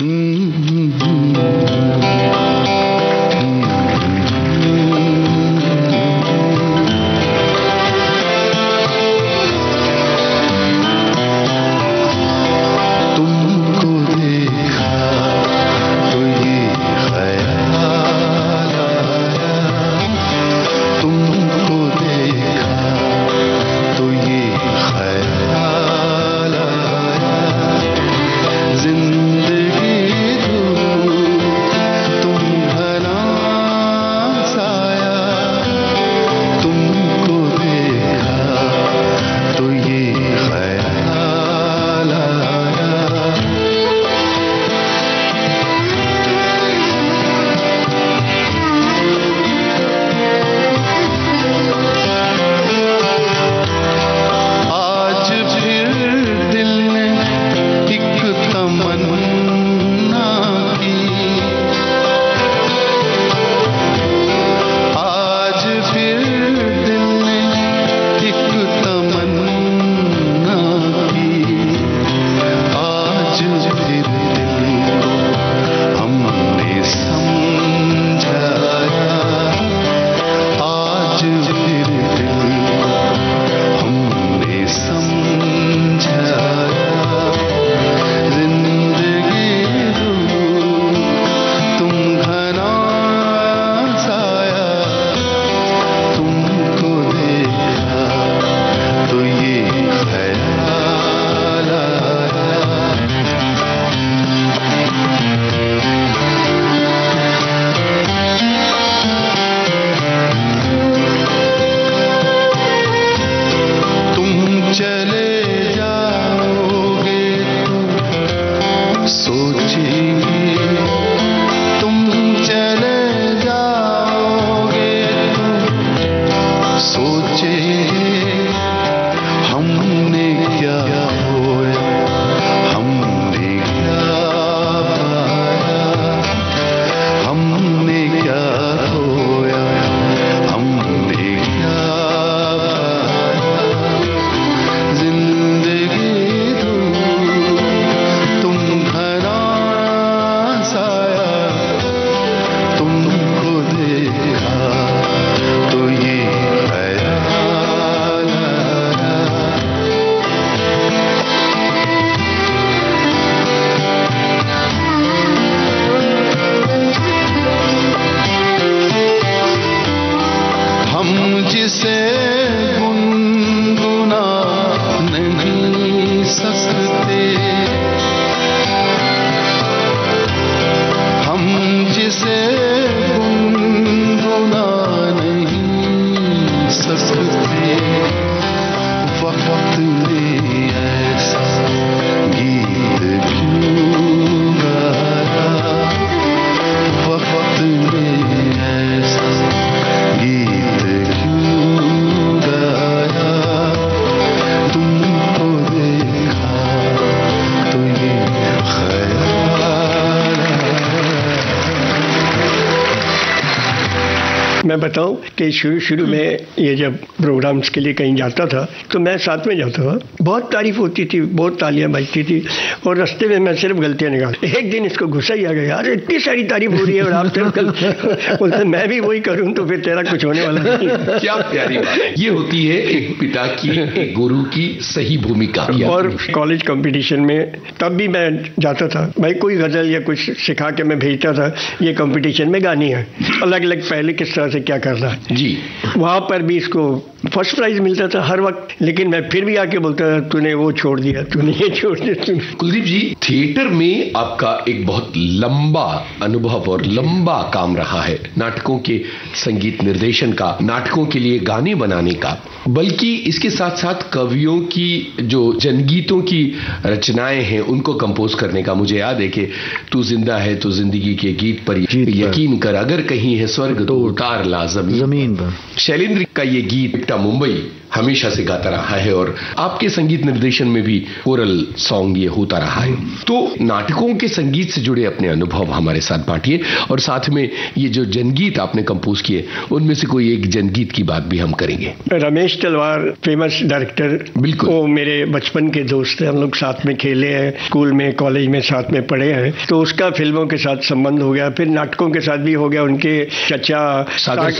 मैं बताऊं कि शुरू में ये जब प्रोग्राम्स के लिए कहीं जाता था तो मैं साथ में जाता था, बहुत तारीफ होती थी, बहुत तालियां बजती थी और रास्ते में मैं सिर्फ गलतियां निकाल। एक दिन इसको गुस्सा ही आ गया, यार इतनी सारी तारीफ हो रही है और आप सिर्फ बोलते मैं भी वही करूं तो फिर तेरा कुछ होने वाला नहीं। क्या प्यारी बात है, ये होती है एक पिता की, एक गुरु की सही भूमिका। और कॉलेज कंपटीशन में तब भी मैं जाता था, भाई कोई गजल या कुछ सिखा के मैं भेजता था, ये कंपटीशन में गानी है, अलग अलग पहले किस तरह से क्या करना है जी। वहां पर भी इसको फर्स्ट प्राइज मिलता था हर वक्त, लेकिन मैं फिर भी आके बोलता था तूने वो छोड़ दिया, तूने ये छोड़ दिया। कुलदीप जी, थिएटर में आपका एक बहुत लंबा अनुभव और लंबा काम रहा है, नाटकों के संगीत निर्देशन का, नाटकों के लिए गाने बनाने का, बल्कि इसके साथ साथ कवियों की जो जनगीतों की रचनाएं हैं उनको कंपोज करने का। मुझे याद है कि तू जिंदा है तो जिंदगी के गीत पर यकीन कर, अगर कहीं है स्वर्ग तो उतार ला जमीन पर। शैलेंद्र का ये गीत मुंबई हमेशा से गाता रहा है और आपके संगीत निर्देशन में भी कोरल सॉन्ग ये होता रहा है। तो नाटकों के संगीत से जुड़े अपने अनुभव हमारे साथ बांटिए और साथ में ये जो जनगीत आपने कंपोज किए उनमें से कोई एक जनगीत की बात भी हम करेंगे। रमेश तलवार फेमस डायरेक्टर, बिल्कुल, वो मेरे बचपन के दोस्त हैं, हम लोग साथ में खेले हैं, स्कूल में कॉलेज में साथ में पढ़े हैं, तो उसका फिल्मों के साथ संबंध हो गया, फिर नाटकों के साथ भी हो गया, उनके चचा सागर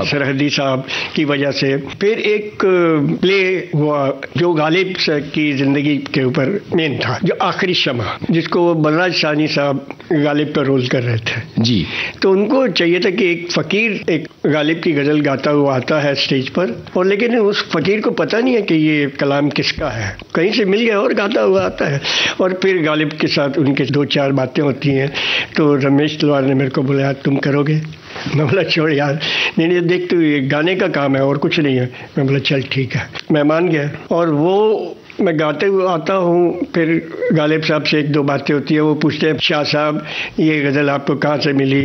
सरहदी साहब की वजह से। फिर एक प्ले हुआ जो गालिब की जिंदगी के ऊपर मेन था, जो आखिरी शमा, जिसको बलराज साहनी साहब गालिब का रोल कर रहे थे जी। तो उनको चाहिए था कि एक फकीर एक गालिब की गजल गाता हुआ आता है स्टेज पर, और लेकिन उस फकीर को पता नहीं है कि ये कलाम किसका है, कहीं से मिल गया और गाता हुआ आता है, और फिर गालिब के साथ उनके 2-4 बातें होती हैं। तो रमेश तलवार ने मेरे को बोला तुम करोगे? मैं बोला छोड़ यार, नहीं देख तू ये गाने का काम है और कुछ नहीं है। मैं बोला चल ठीक है, मैं मान गया। और वो मैं गाते हुए आता हूँ, फिर गालिब साहब से 1-2 बातें होती है, वो पूछते हैं शाह साहब ये गज़ल आपको कहाँ से मिली?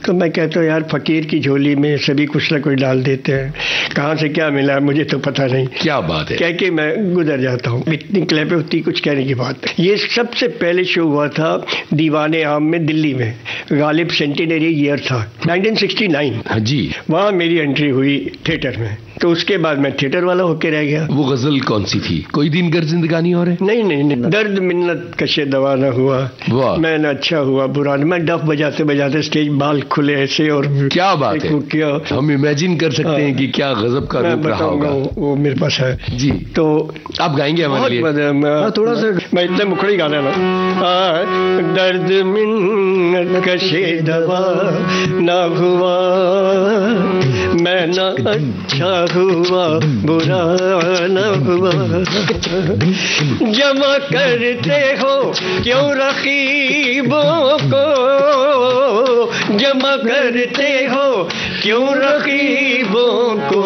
तो मैं कहता हूँ यार फकीर की झोली में सभी कुछ ना कुछ डाल देते हैं, कहाँ से क्या मिला मुझे तो पता नहीं। क्या बात है, कह के मैं गुजर जाता हूँ। इतनी क्लेपे होती कुछ कहने की बात। ये सबसे पहले शो हुआ था दीवाने आम में दिल्ली में, गालिब सेंटिनरी ईयर था 1969 जी। वहाँ मेरी एंट्री हुई थिएटर में, तो उसके बाद मैं थिएटर वाला होके रह गया। वो गजल कौन सी थी? कोई दिन दीगर जिंदगानी और है? नहीं नहीं नहीं, दर्द मिन्नत कशे दवा न हुआ, वाह, मैं न अच्छा हुआ बुरा न, मैं डफ बजाते बजाते स्टेज बाल खुले ऐसे, और क्या बात है, क्या हम इमेजिन कर सकते हैं कि क्या गजब का रूप रहा होगा। वो मेरे पास है जी, तो आप गाएंगे हमारे लिए? थोड़ा सा, मैं इतने मुखड़ी गाना ना, दर्द मिन्नत कशे दवा न हुआ, मैं न अच्छा हुआ बुरा न हुआ, जमा करते हो क्यों रकीबों को, जमा करते हो क्यों रकीबों को,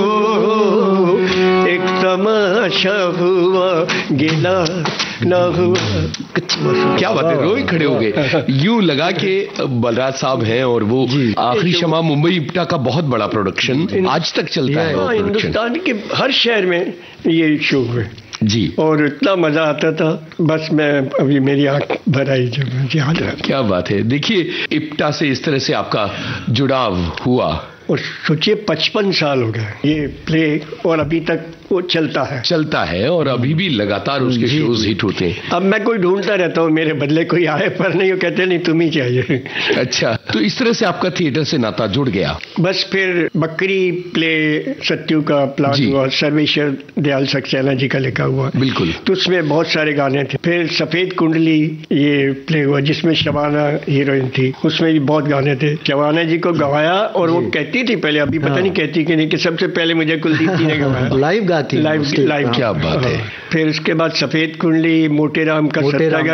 एक तमाशा हुआ गिला न हुआ। क्या बात है, रोई खड़े हो गए। यूं लगा के बलराज साहब हैं और वो आखिरी शमा मुंबई इप्टा का बहुत बड़ा प्रोडक्शन आज तक चलता है। हिंदुस्तान के हर शहर में ये शो हुए जी, और इतना मजा आता था, बस मैं अभी मेरी आंख भर आई जब मुझे याद रहा। क्या बात है। देखिए, इप्टा से इस तरह से आपका जुड़ाव हुआ, और सोचिए 55 साल हो गए ये प्ले, और अभी तक वो चलता है और अभी भी लगातार उसके शोज हिट होते हैं। अब मैं कोई ढूंढता रहता हूँ मेरे बदले कोई आए, पर नहीं, वो कहते नहीं तुम ही चाहिए। अच्छा, तो इस तरह से आपका थिएटर से नाता जुड़ गया। बस फिर बकरी प्ले सत्यू का प्लान हुआ, सर्वेश्वर दयाल सक्सेना जी का लिखा हुआ, बिल्कुल, तो उसमें बहुत सारे गाने थे। फिर सफेद कुंडली ये प्ले हुआ जिसमें शबाना हीरोइन थी, उसमें भी बहुत गाने थे। शबाना जी को गवाया, और वो कहती थी पहले, अभी पता नहीं कहती कि नहीं, कि सबसे पहले मुझे कुलदीप जी ने गवाया। लाइव गाती, लाइव। क्या बात है। फिर उसके बाद सफेद कुंडली, मोटे राम का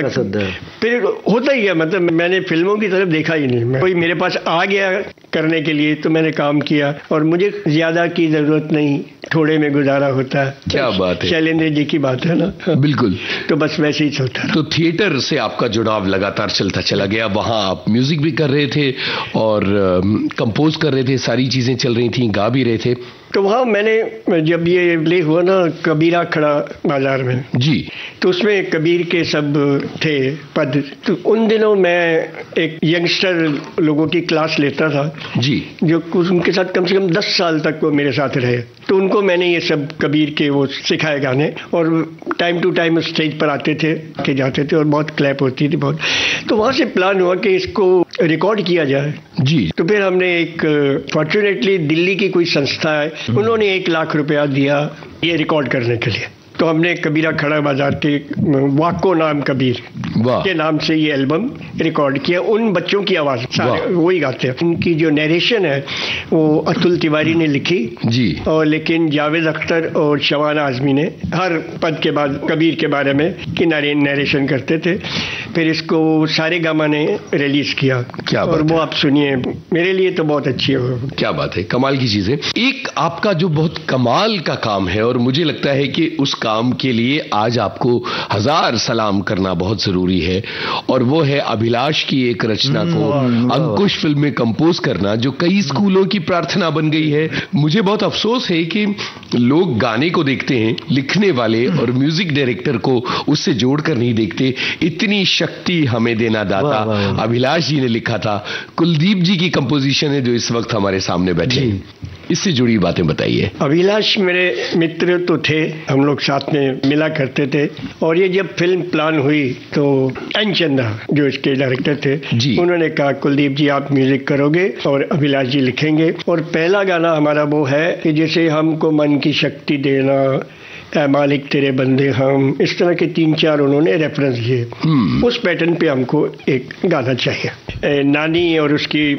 सद्दा, फिर होता ही है, मतलब मैंने फिल्मों की तरफ देखा ही नहीं। कोई मेरे पास आ गया करने के लिए तो मैंने काम किया, और मुझे ज्यादा की जरूरत नहीं, थोड़े में गुजारा होता है। क्या बात है, शैलेंद्र जी की बात है ना। बिल्कुल, तो बस वैसे ही चलता रहा। तो थिएटर से आपका जुड़ाव लगातार चलता चला गया। वहां आप म्यूजिक भी कर रहे थे और कंपोज कर रहे थे, सारी चीजें चल रही थी, गा भी रहे थे। तो वहाँ मैंने जब ये प्ले हुआ ना कबीरा खड़ा बाजार में जी, तो उसमें कबीर के सब थे पद। तो उन दिनों मैं एक यंगस्टर लोगों की क्लास लेता था जी, जो उनके साथ कम से कम 10 साल तक वो मेरे साथ रहे। तो उनको मैंने ये सब कबीर के वो सिखाए गाने, और टाइम टू टाइम स्टेज पर आते थे, के जाते थे, और बहुत क्लैप होती थी बहुत। तो वहाँ से प्लान हुआ कि इसको रिकॉर्ड किया जाए जी। तो फिर हमने एक फॉर्चुनेटली दिल्ली की कोई संस्था है, उन्होंने 1 लाख रुपया दिया ये रिकॉर्ड करने के लिए। तो हमने कबीरा खड़ा बाजार के वाको नाम कबीर के नाम से ये एल्बम रिकॉर्ड किया। उन बच्चों की आवाज वही गाते हैं। उनकी जो नरेशन है वो अतुल तिवारी ने लिखी जी, और लेकिन जावेद अख्तर और शबाना आजमी ने हर पद के बाद कबीर के बारे में कि नरेशन करते थे। फिर इसको सारे गामा ने रिलीज किया। क्या और वो आप सुनिए, मेरे लिए तो बहुत अच्छी है। क्या बात है, कमाल की चीज है। एक आपका जो बहुत कमाल का काम है, और मुझे लगता है कि उस काम के लिए आज आपको 1000 सलाम करना बहुत जरूरी है, और वो है अभिलाष की एक रचना को अंकुश फिल्म में कंपोज करना, जो कई स्कूलों की प्रार्थना बन गई है। मुझे बहुत अफसोस है कि लोग गाने को देखते हैं, लिखने वाले और म्यूजिक डायरेक्टर को उससे जोड़कर नहीं देखते। इतनी शक्ति हमें देना दाता अभिलाष जी ने लिखा था। कुलदीप जी की कंपोजिशन है जो इस वक्त हमारे सामने बैठे हैं, इससे जुड़ी बातें बताइए। अभिलाष मेरे मित्र तो थे, हम लोग साथ में मिला करते थे, और ये जब फिल्म प्लान हुई तो एन चंद्रा जो इसके डायरेक्टर थे जी, उन्होंने कहा कुलदीप जी आप म्यूजिक करोगे और अभिलाष जी लिखेंगे। और पहला गाना हमारा वो है कि जैसे हमको मन की शक्ति देना, ऐ मालिक तेरे बंदे हम, इस तरह के 3-4 उन्होंने रेफरेंस दिए। उस पैटर्न पे हमको एक गाना चाहिए। नानी और उसकी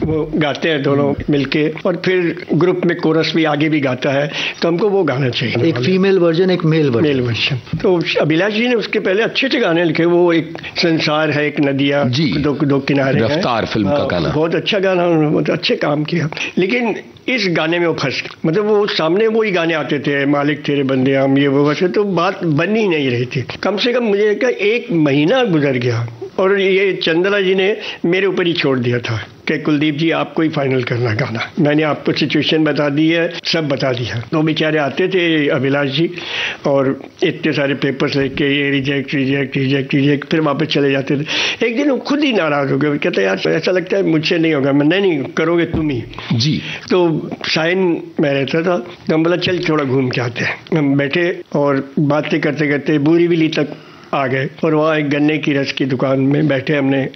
वो गाते हैं दोनों मिलके, और फिर ग्रुप में कोरस भी आगे भी गाता है, तो हमको वो गाना चाहिए। एक फीमेल वर्जन, एक मेल वर्जन। तो अभिलाष जी ने उसके पहले अच्छे गाने लिखे। वो एक संसार है, एक नदिया, दो किनारे, रफ्तार फिल्म का गाना, बहुत अच्छा गाना, उन्होंने बहुत अच्छे काम किया। लेकिन इस गाने में वो फंस, मतलब वो सामने वही गाने आते थे, मालिक तेरे बंदे हम, ये वो, वैसे तो बात बन ही नहीं रही थी। कम से कम मुझे 1 महीना गुजर गया, और ये चंद्रा जी ने मेरे ऊपर ही छोड़ दिया था कि कुलदीप जी आपको ही फाइनल करना गाना, मैंने आपको सिचुएशन बता दी है, सब बता दिया। तो बेचारे आते थे अभिलाष जी और इतने सारे पेपर्स लेके ये रिजेक्ट रिजेक्ट रिजेक्ट रिजेक्ट, फिर वापस चले जाते थे। एक दिन वो खुद ही नाराज हो गए, कहते यार ऐसा लगता है मुझसे नहीं होगा। मैं नहीं करोगे तुम ही जी। तो साइन में रहता था, तो हम बोला चल थोड़ा घूम के आते हैं। हम बैठे और बातें करते करते बोरीवली तक आ गए और वहाँ एक गन्ने की रस की दुकान में बैठे, हमने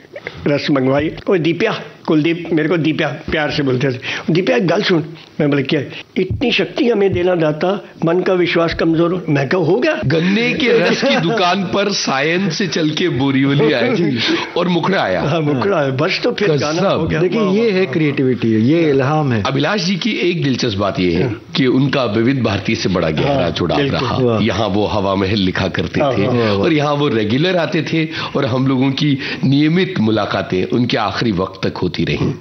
रस मंगवाई। और दीप्या, कुलदीप मेरे को दीप्या प्यार से बोलते थे, दीप्या एक गल सुन। मैं बोले क्या? इतनी शक्ति हमें देना दाता, मन का विश्वास कमजोर हो। मैं कहा हो गया। गन्ने के रस की दुकान पर सायन से चल के बोरीवली आए और मुखड़ा आया। हाँ मुखड़ा आया, बस तो फिर गाना हो गया। देखिए ये है क्रिएटिविटी, ये इल्हाम है। अभिलाष जी की एक दिलचस्प बात यह है कि उनका विविध भारती से बड़ा गहरा जुड़ाव रहा। यहाँ वो हवा महल लिखा करते थे और यहाँ वो रेगुलर आते थे और हम लोगों की नियमित मुलाकातें उनके आखिरी वक्त तक होती रही।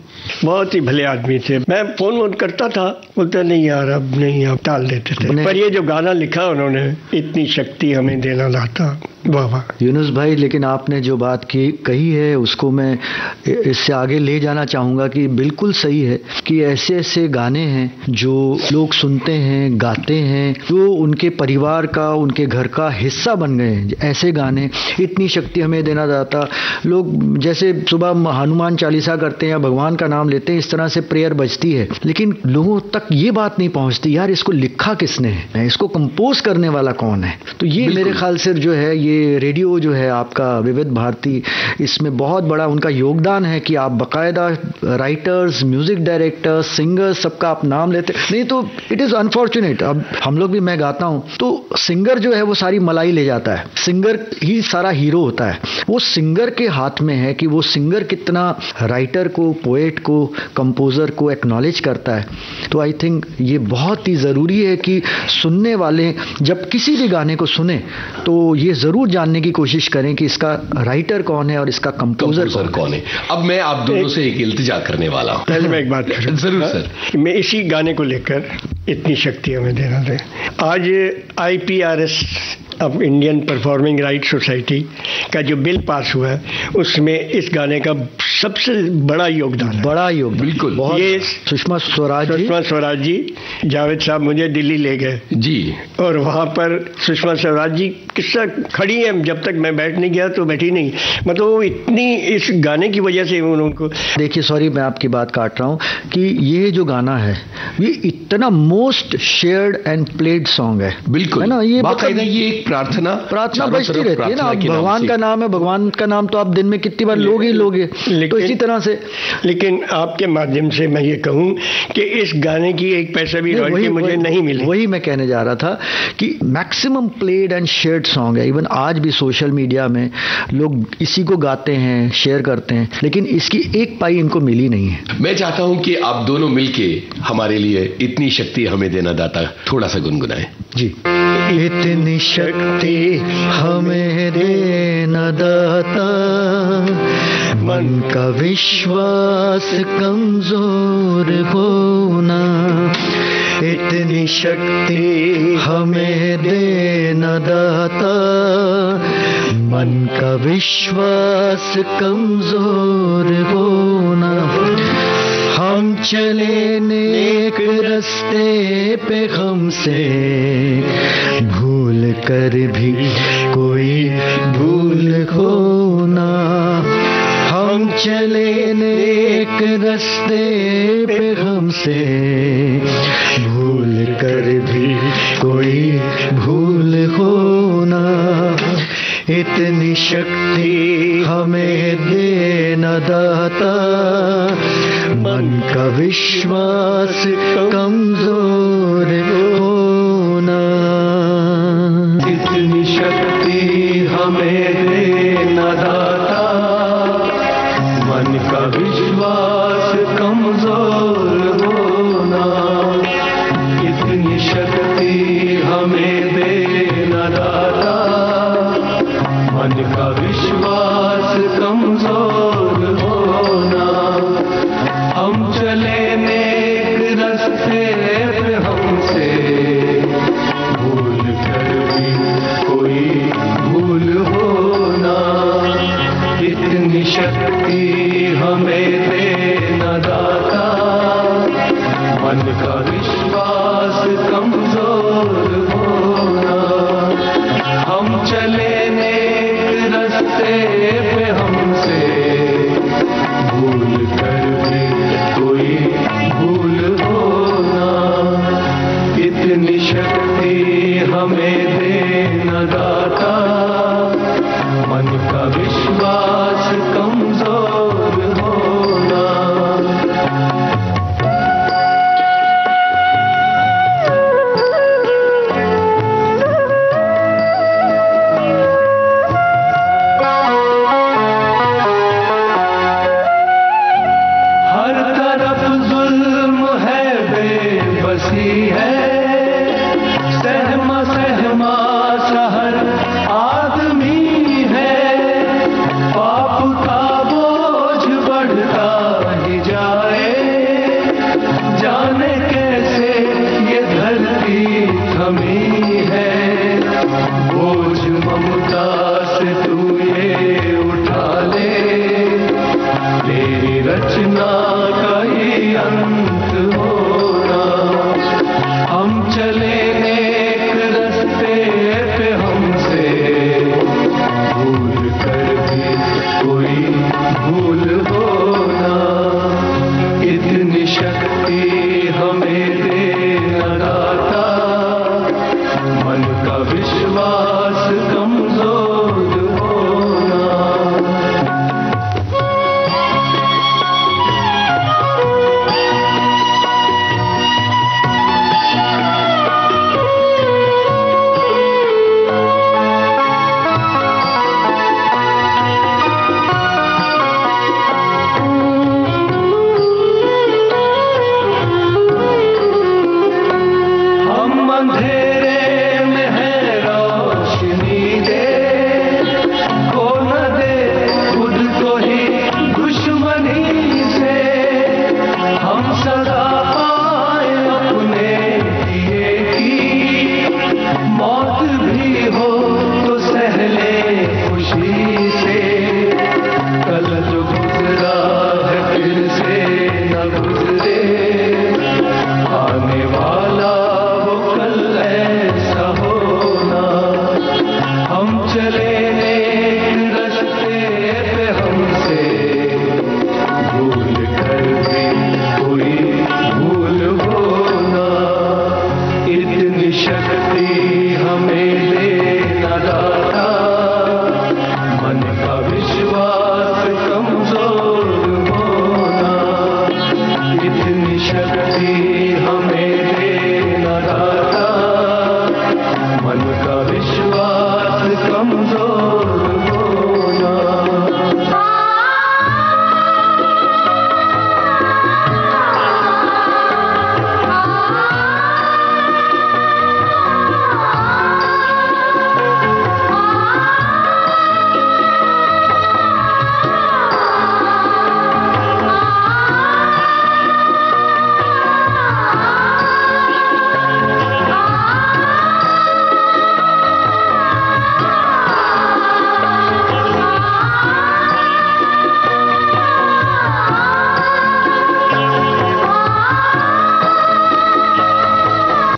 बहुत ही भले आदमी थे। मैं फोन करता था, बोलते नहीं यार अब नहीं, अब टाल देते थे। पर ये जो गाना लिखा उन्होंने, इतनी शक्ति हमें देना दाता, वाह वाह। यूनुस भाई, लेकिन आपने जो बात कही है उसको मैं इससे आगे ले जाना चाहूँगा कि बिल्कुल सही है कि ऐसे ऐसे गाने हैं जो लोग सुनते हैं, गाते हैं, जो उनके परिवार का, उनके घर का हिस्सा बन गए हैं। ऐसे गाने, इतनी शक्ति हमें देना दाता। लोग जैसे सुबह हनुमान चालीसा करते हैं या भगवान का नाम लेते हैं, इस तरह से प्रेयर बजती है, लेकिन लोगों तक ये बात नहीं पहुँचती यार इसको लिखा किसने है, इसको कंपोज करने वाला कौन है। तो ये मेरे ख्याल से जो है, ये रेडियो जो है आपका विविध भारती, इसमें बहुत बड़ा उनका योगदान है कि आप बाकायदा राइटर्स, म्यूजिक डायरेक्टर्स, सिंगर्स, सबका आप नाम लेते। नहीं तो इट इज अनफॉर्चुनेट। अब हम लोग भी, मैं गाता हूं तो सिंगर जो है वो सारी मलाई ले जाता है, सिंगर ही सारा हीरो होता है। वो सिंगर के हाथ में है कि वो सिंगर कितना राइटर को, पोएट को, कंपोजर को एक्नॉलेज करता है। तो आई थिंक ये बहुत ही जरूरी है कि सुनने वाले जब किसी भी गाने को सुने तो ये जरूर जानने की कोशिश करें कि इसका राइटर कौन है और इसका कंपोजर कौन है। अब मैं आप दोनों से एक इल्तिजा करने वाला हूं। पहले मैं एक बात करूं। जरूर सर। मैं इसी गाने को लेकर, इतनी शक्ति हमें देना दे, आज IPRS अब इंडियन परफॉर्मिंग राइट सोसाइटी का जो बिल पास हुआ है, उसमें इस गाने का सबसे बड़ा योगदान है। बड़ा योगदान, बिल्कुल। ये सुषमा स्वराज जी, जावेद साहब मुझे दिल्ली ले गए जी, और वहां पर सुषमा स्वराज जी किस्सा खड़ी है, जब तक मैं बैठ नहीं गया तो बैठी नहीं। मतलब वो इतनी, इस गाने की वजह से उनको। देखिए, सॉरी मैं आपकी बात काट रहा हूं कि ये जो गाना है ये इतना most shared and played song है। बिल्कुल, है ना। ये ये एक प्रार्थना बजती रहती है ना। आप भगवान का नाम है, भगवान का नाम तो आप दिन में कितनी बार लोगे। तो इसी तरह से, लेकिन आपके माध्यम से मैं ये कहूं कि इस गाने की एक पैसा भी रॉयल्टी मुझे नहीं मिली। वही मैं कहने जा रहा था कि maximum played and shared song है। इवन आज भी सोशल मीडिया में लोग इसी को गाते हैं, शेयर करते हैं, लेकिन इसकी एक पाई इनको मिली नहीं है। मैं चाहता हूं कि आप दोनों मिलके हमारे लिए इतनी शक्ति हमें देना दाता थोड़ा सा गुनगुनाएं जी। इतनी शक्ति हमें देना दाता, मन का विश्वास कमजोर होना। इतनी शक्ति हमें देना दाता, मन का विश्वास कमजोर होना। हम चले नेक रास्ते पे, हमसे भूल कर भी कोई भूल होना। हम चले नेक रास्ते पे, हमसे भूल कर भी कोई भूल होना। इतनी शक्ति हमें देना दाता, मन का विश्वास कमजोर होना। इतनी शक्ति हमें देना दाता, मन का विश्वास कमजोर होना। इतनी शक्ति हमें देना दाता, मन का विश्वास कमजोर होना। हम चले नेक रास्ते पे, हमसे भूल कर भी कोई भूल हो होना। हम चले नेक रास्ते पे हमसे भूल कर भी कोई भूल होना। इतनी शक्ति हमें देना दाता, मन का विश्वास कमजोर होना। हर तरफ जुल्म है, बेबसी है, सहमा सहमा शहर आदमी है। पाप का बोझ बढ़ता ही जाए, जाने कैसे ये धरती थमी है। बोझ ममता से तू ये उठा ले, तेरी रचना का ही अंत होना। हम चले नेक रास्ते पे हमसे भूल कर भी कोई भूल होना। इतनी शक्ति हमें देना दाता, मन का विश्वास कमजोर होना। हम अंधेरे में है रोशनी दे, खो न दे खुद को ही दुश्मनी से। हम सदा पाए अपने दिए की, मौत भी हो तो सहले खुशी से। कल जो गुजरा है फिर से न गुजरे, आने वाला वो कल ऐसा होना। हम चले नेक रास्ते पे हमसे भूल कर भी कोई भूल होना। इतनी शक्ति हमें देना दाता, मन का विश्वास कमजोर होना। इतनी शक्ति हमें देना दाता, मन का विश्वास कमजोर होना।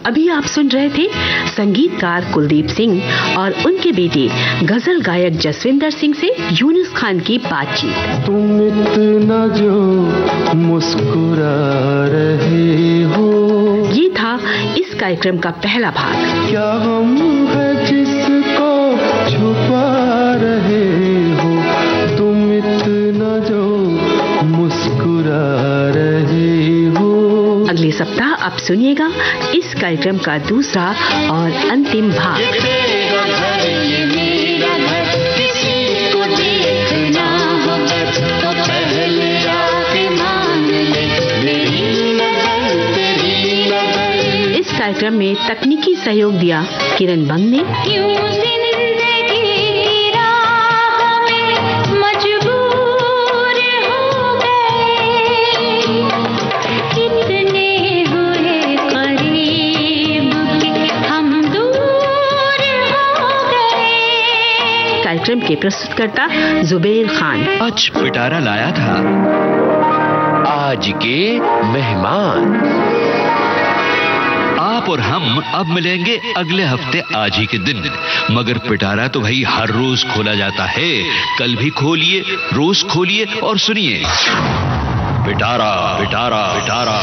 अभी आप सुन रहे थे संगीतकार कुलदीप सिंह और उनके बेटे गजल गायक जसविंदर सिंह से यूनुस खान की बातचीत। तुम इतना जो मुस्कुरा रहे हो, ये था इस कार्यक्रम का पहला भाग। क्या गम है जिसको छुपा रहे हो। तुम इतना जो मुस्कुरा रहे हो। अगले सप्ताह आप सुनिएगा इस कार्यक्रम का दूसरा और अंतिम भाग। इस कार्यक्रम में तकनीकी सहयोग दिया किरण बंग ने। कार्यक्रम के प्रस्तुतकर्ता जुबेर खान। आज पिटारा लाया था आज के मेहमान। आप आप और हम अब मिलेंगे अगले हफ्ते आज ही के दिन। मगर पिटारा तो भाई हर रोज खोला जाता है। कल भी खोलिए, रोज खोलिए और सुनिए पिटारा पिटारा पिटारा।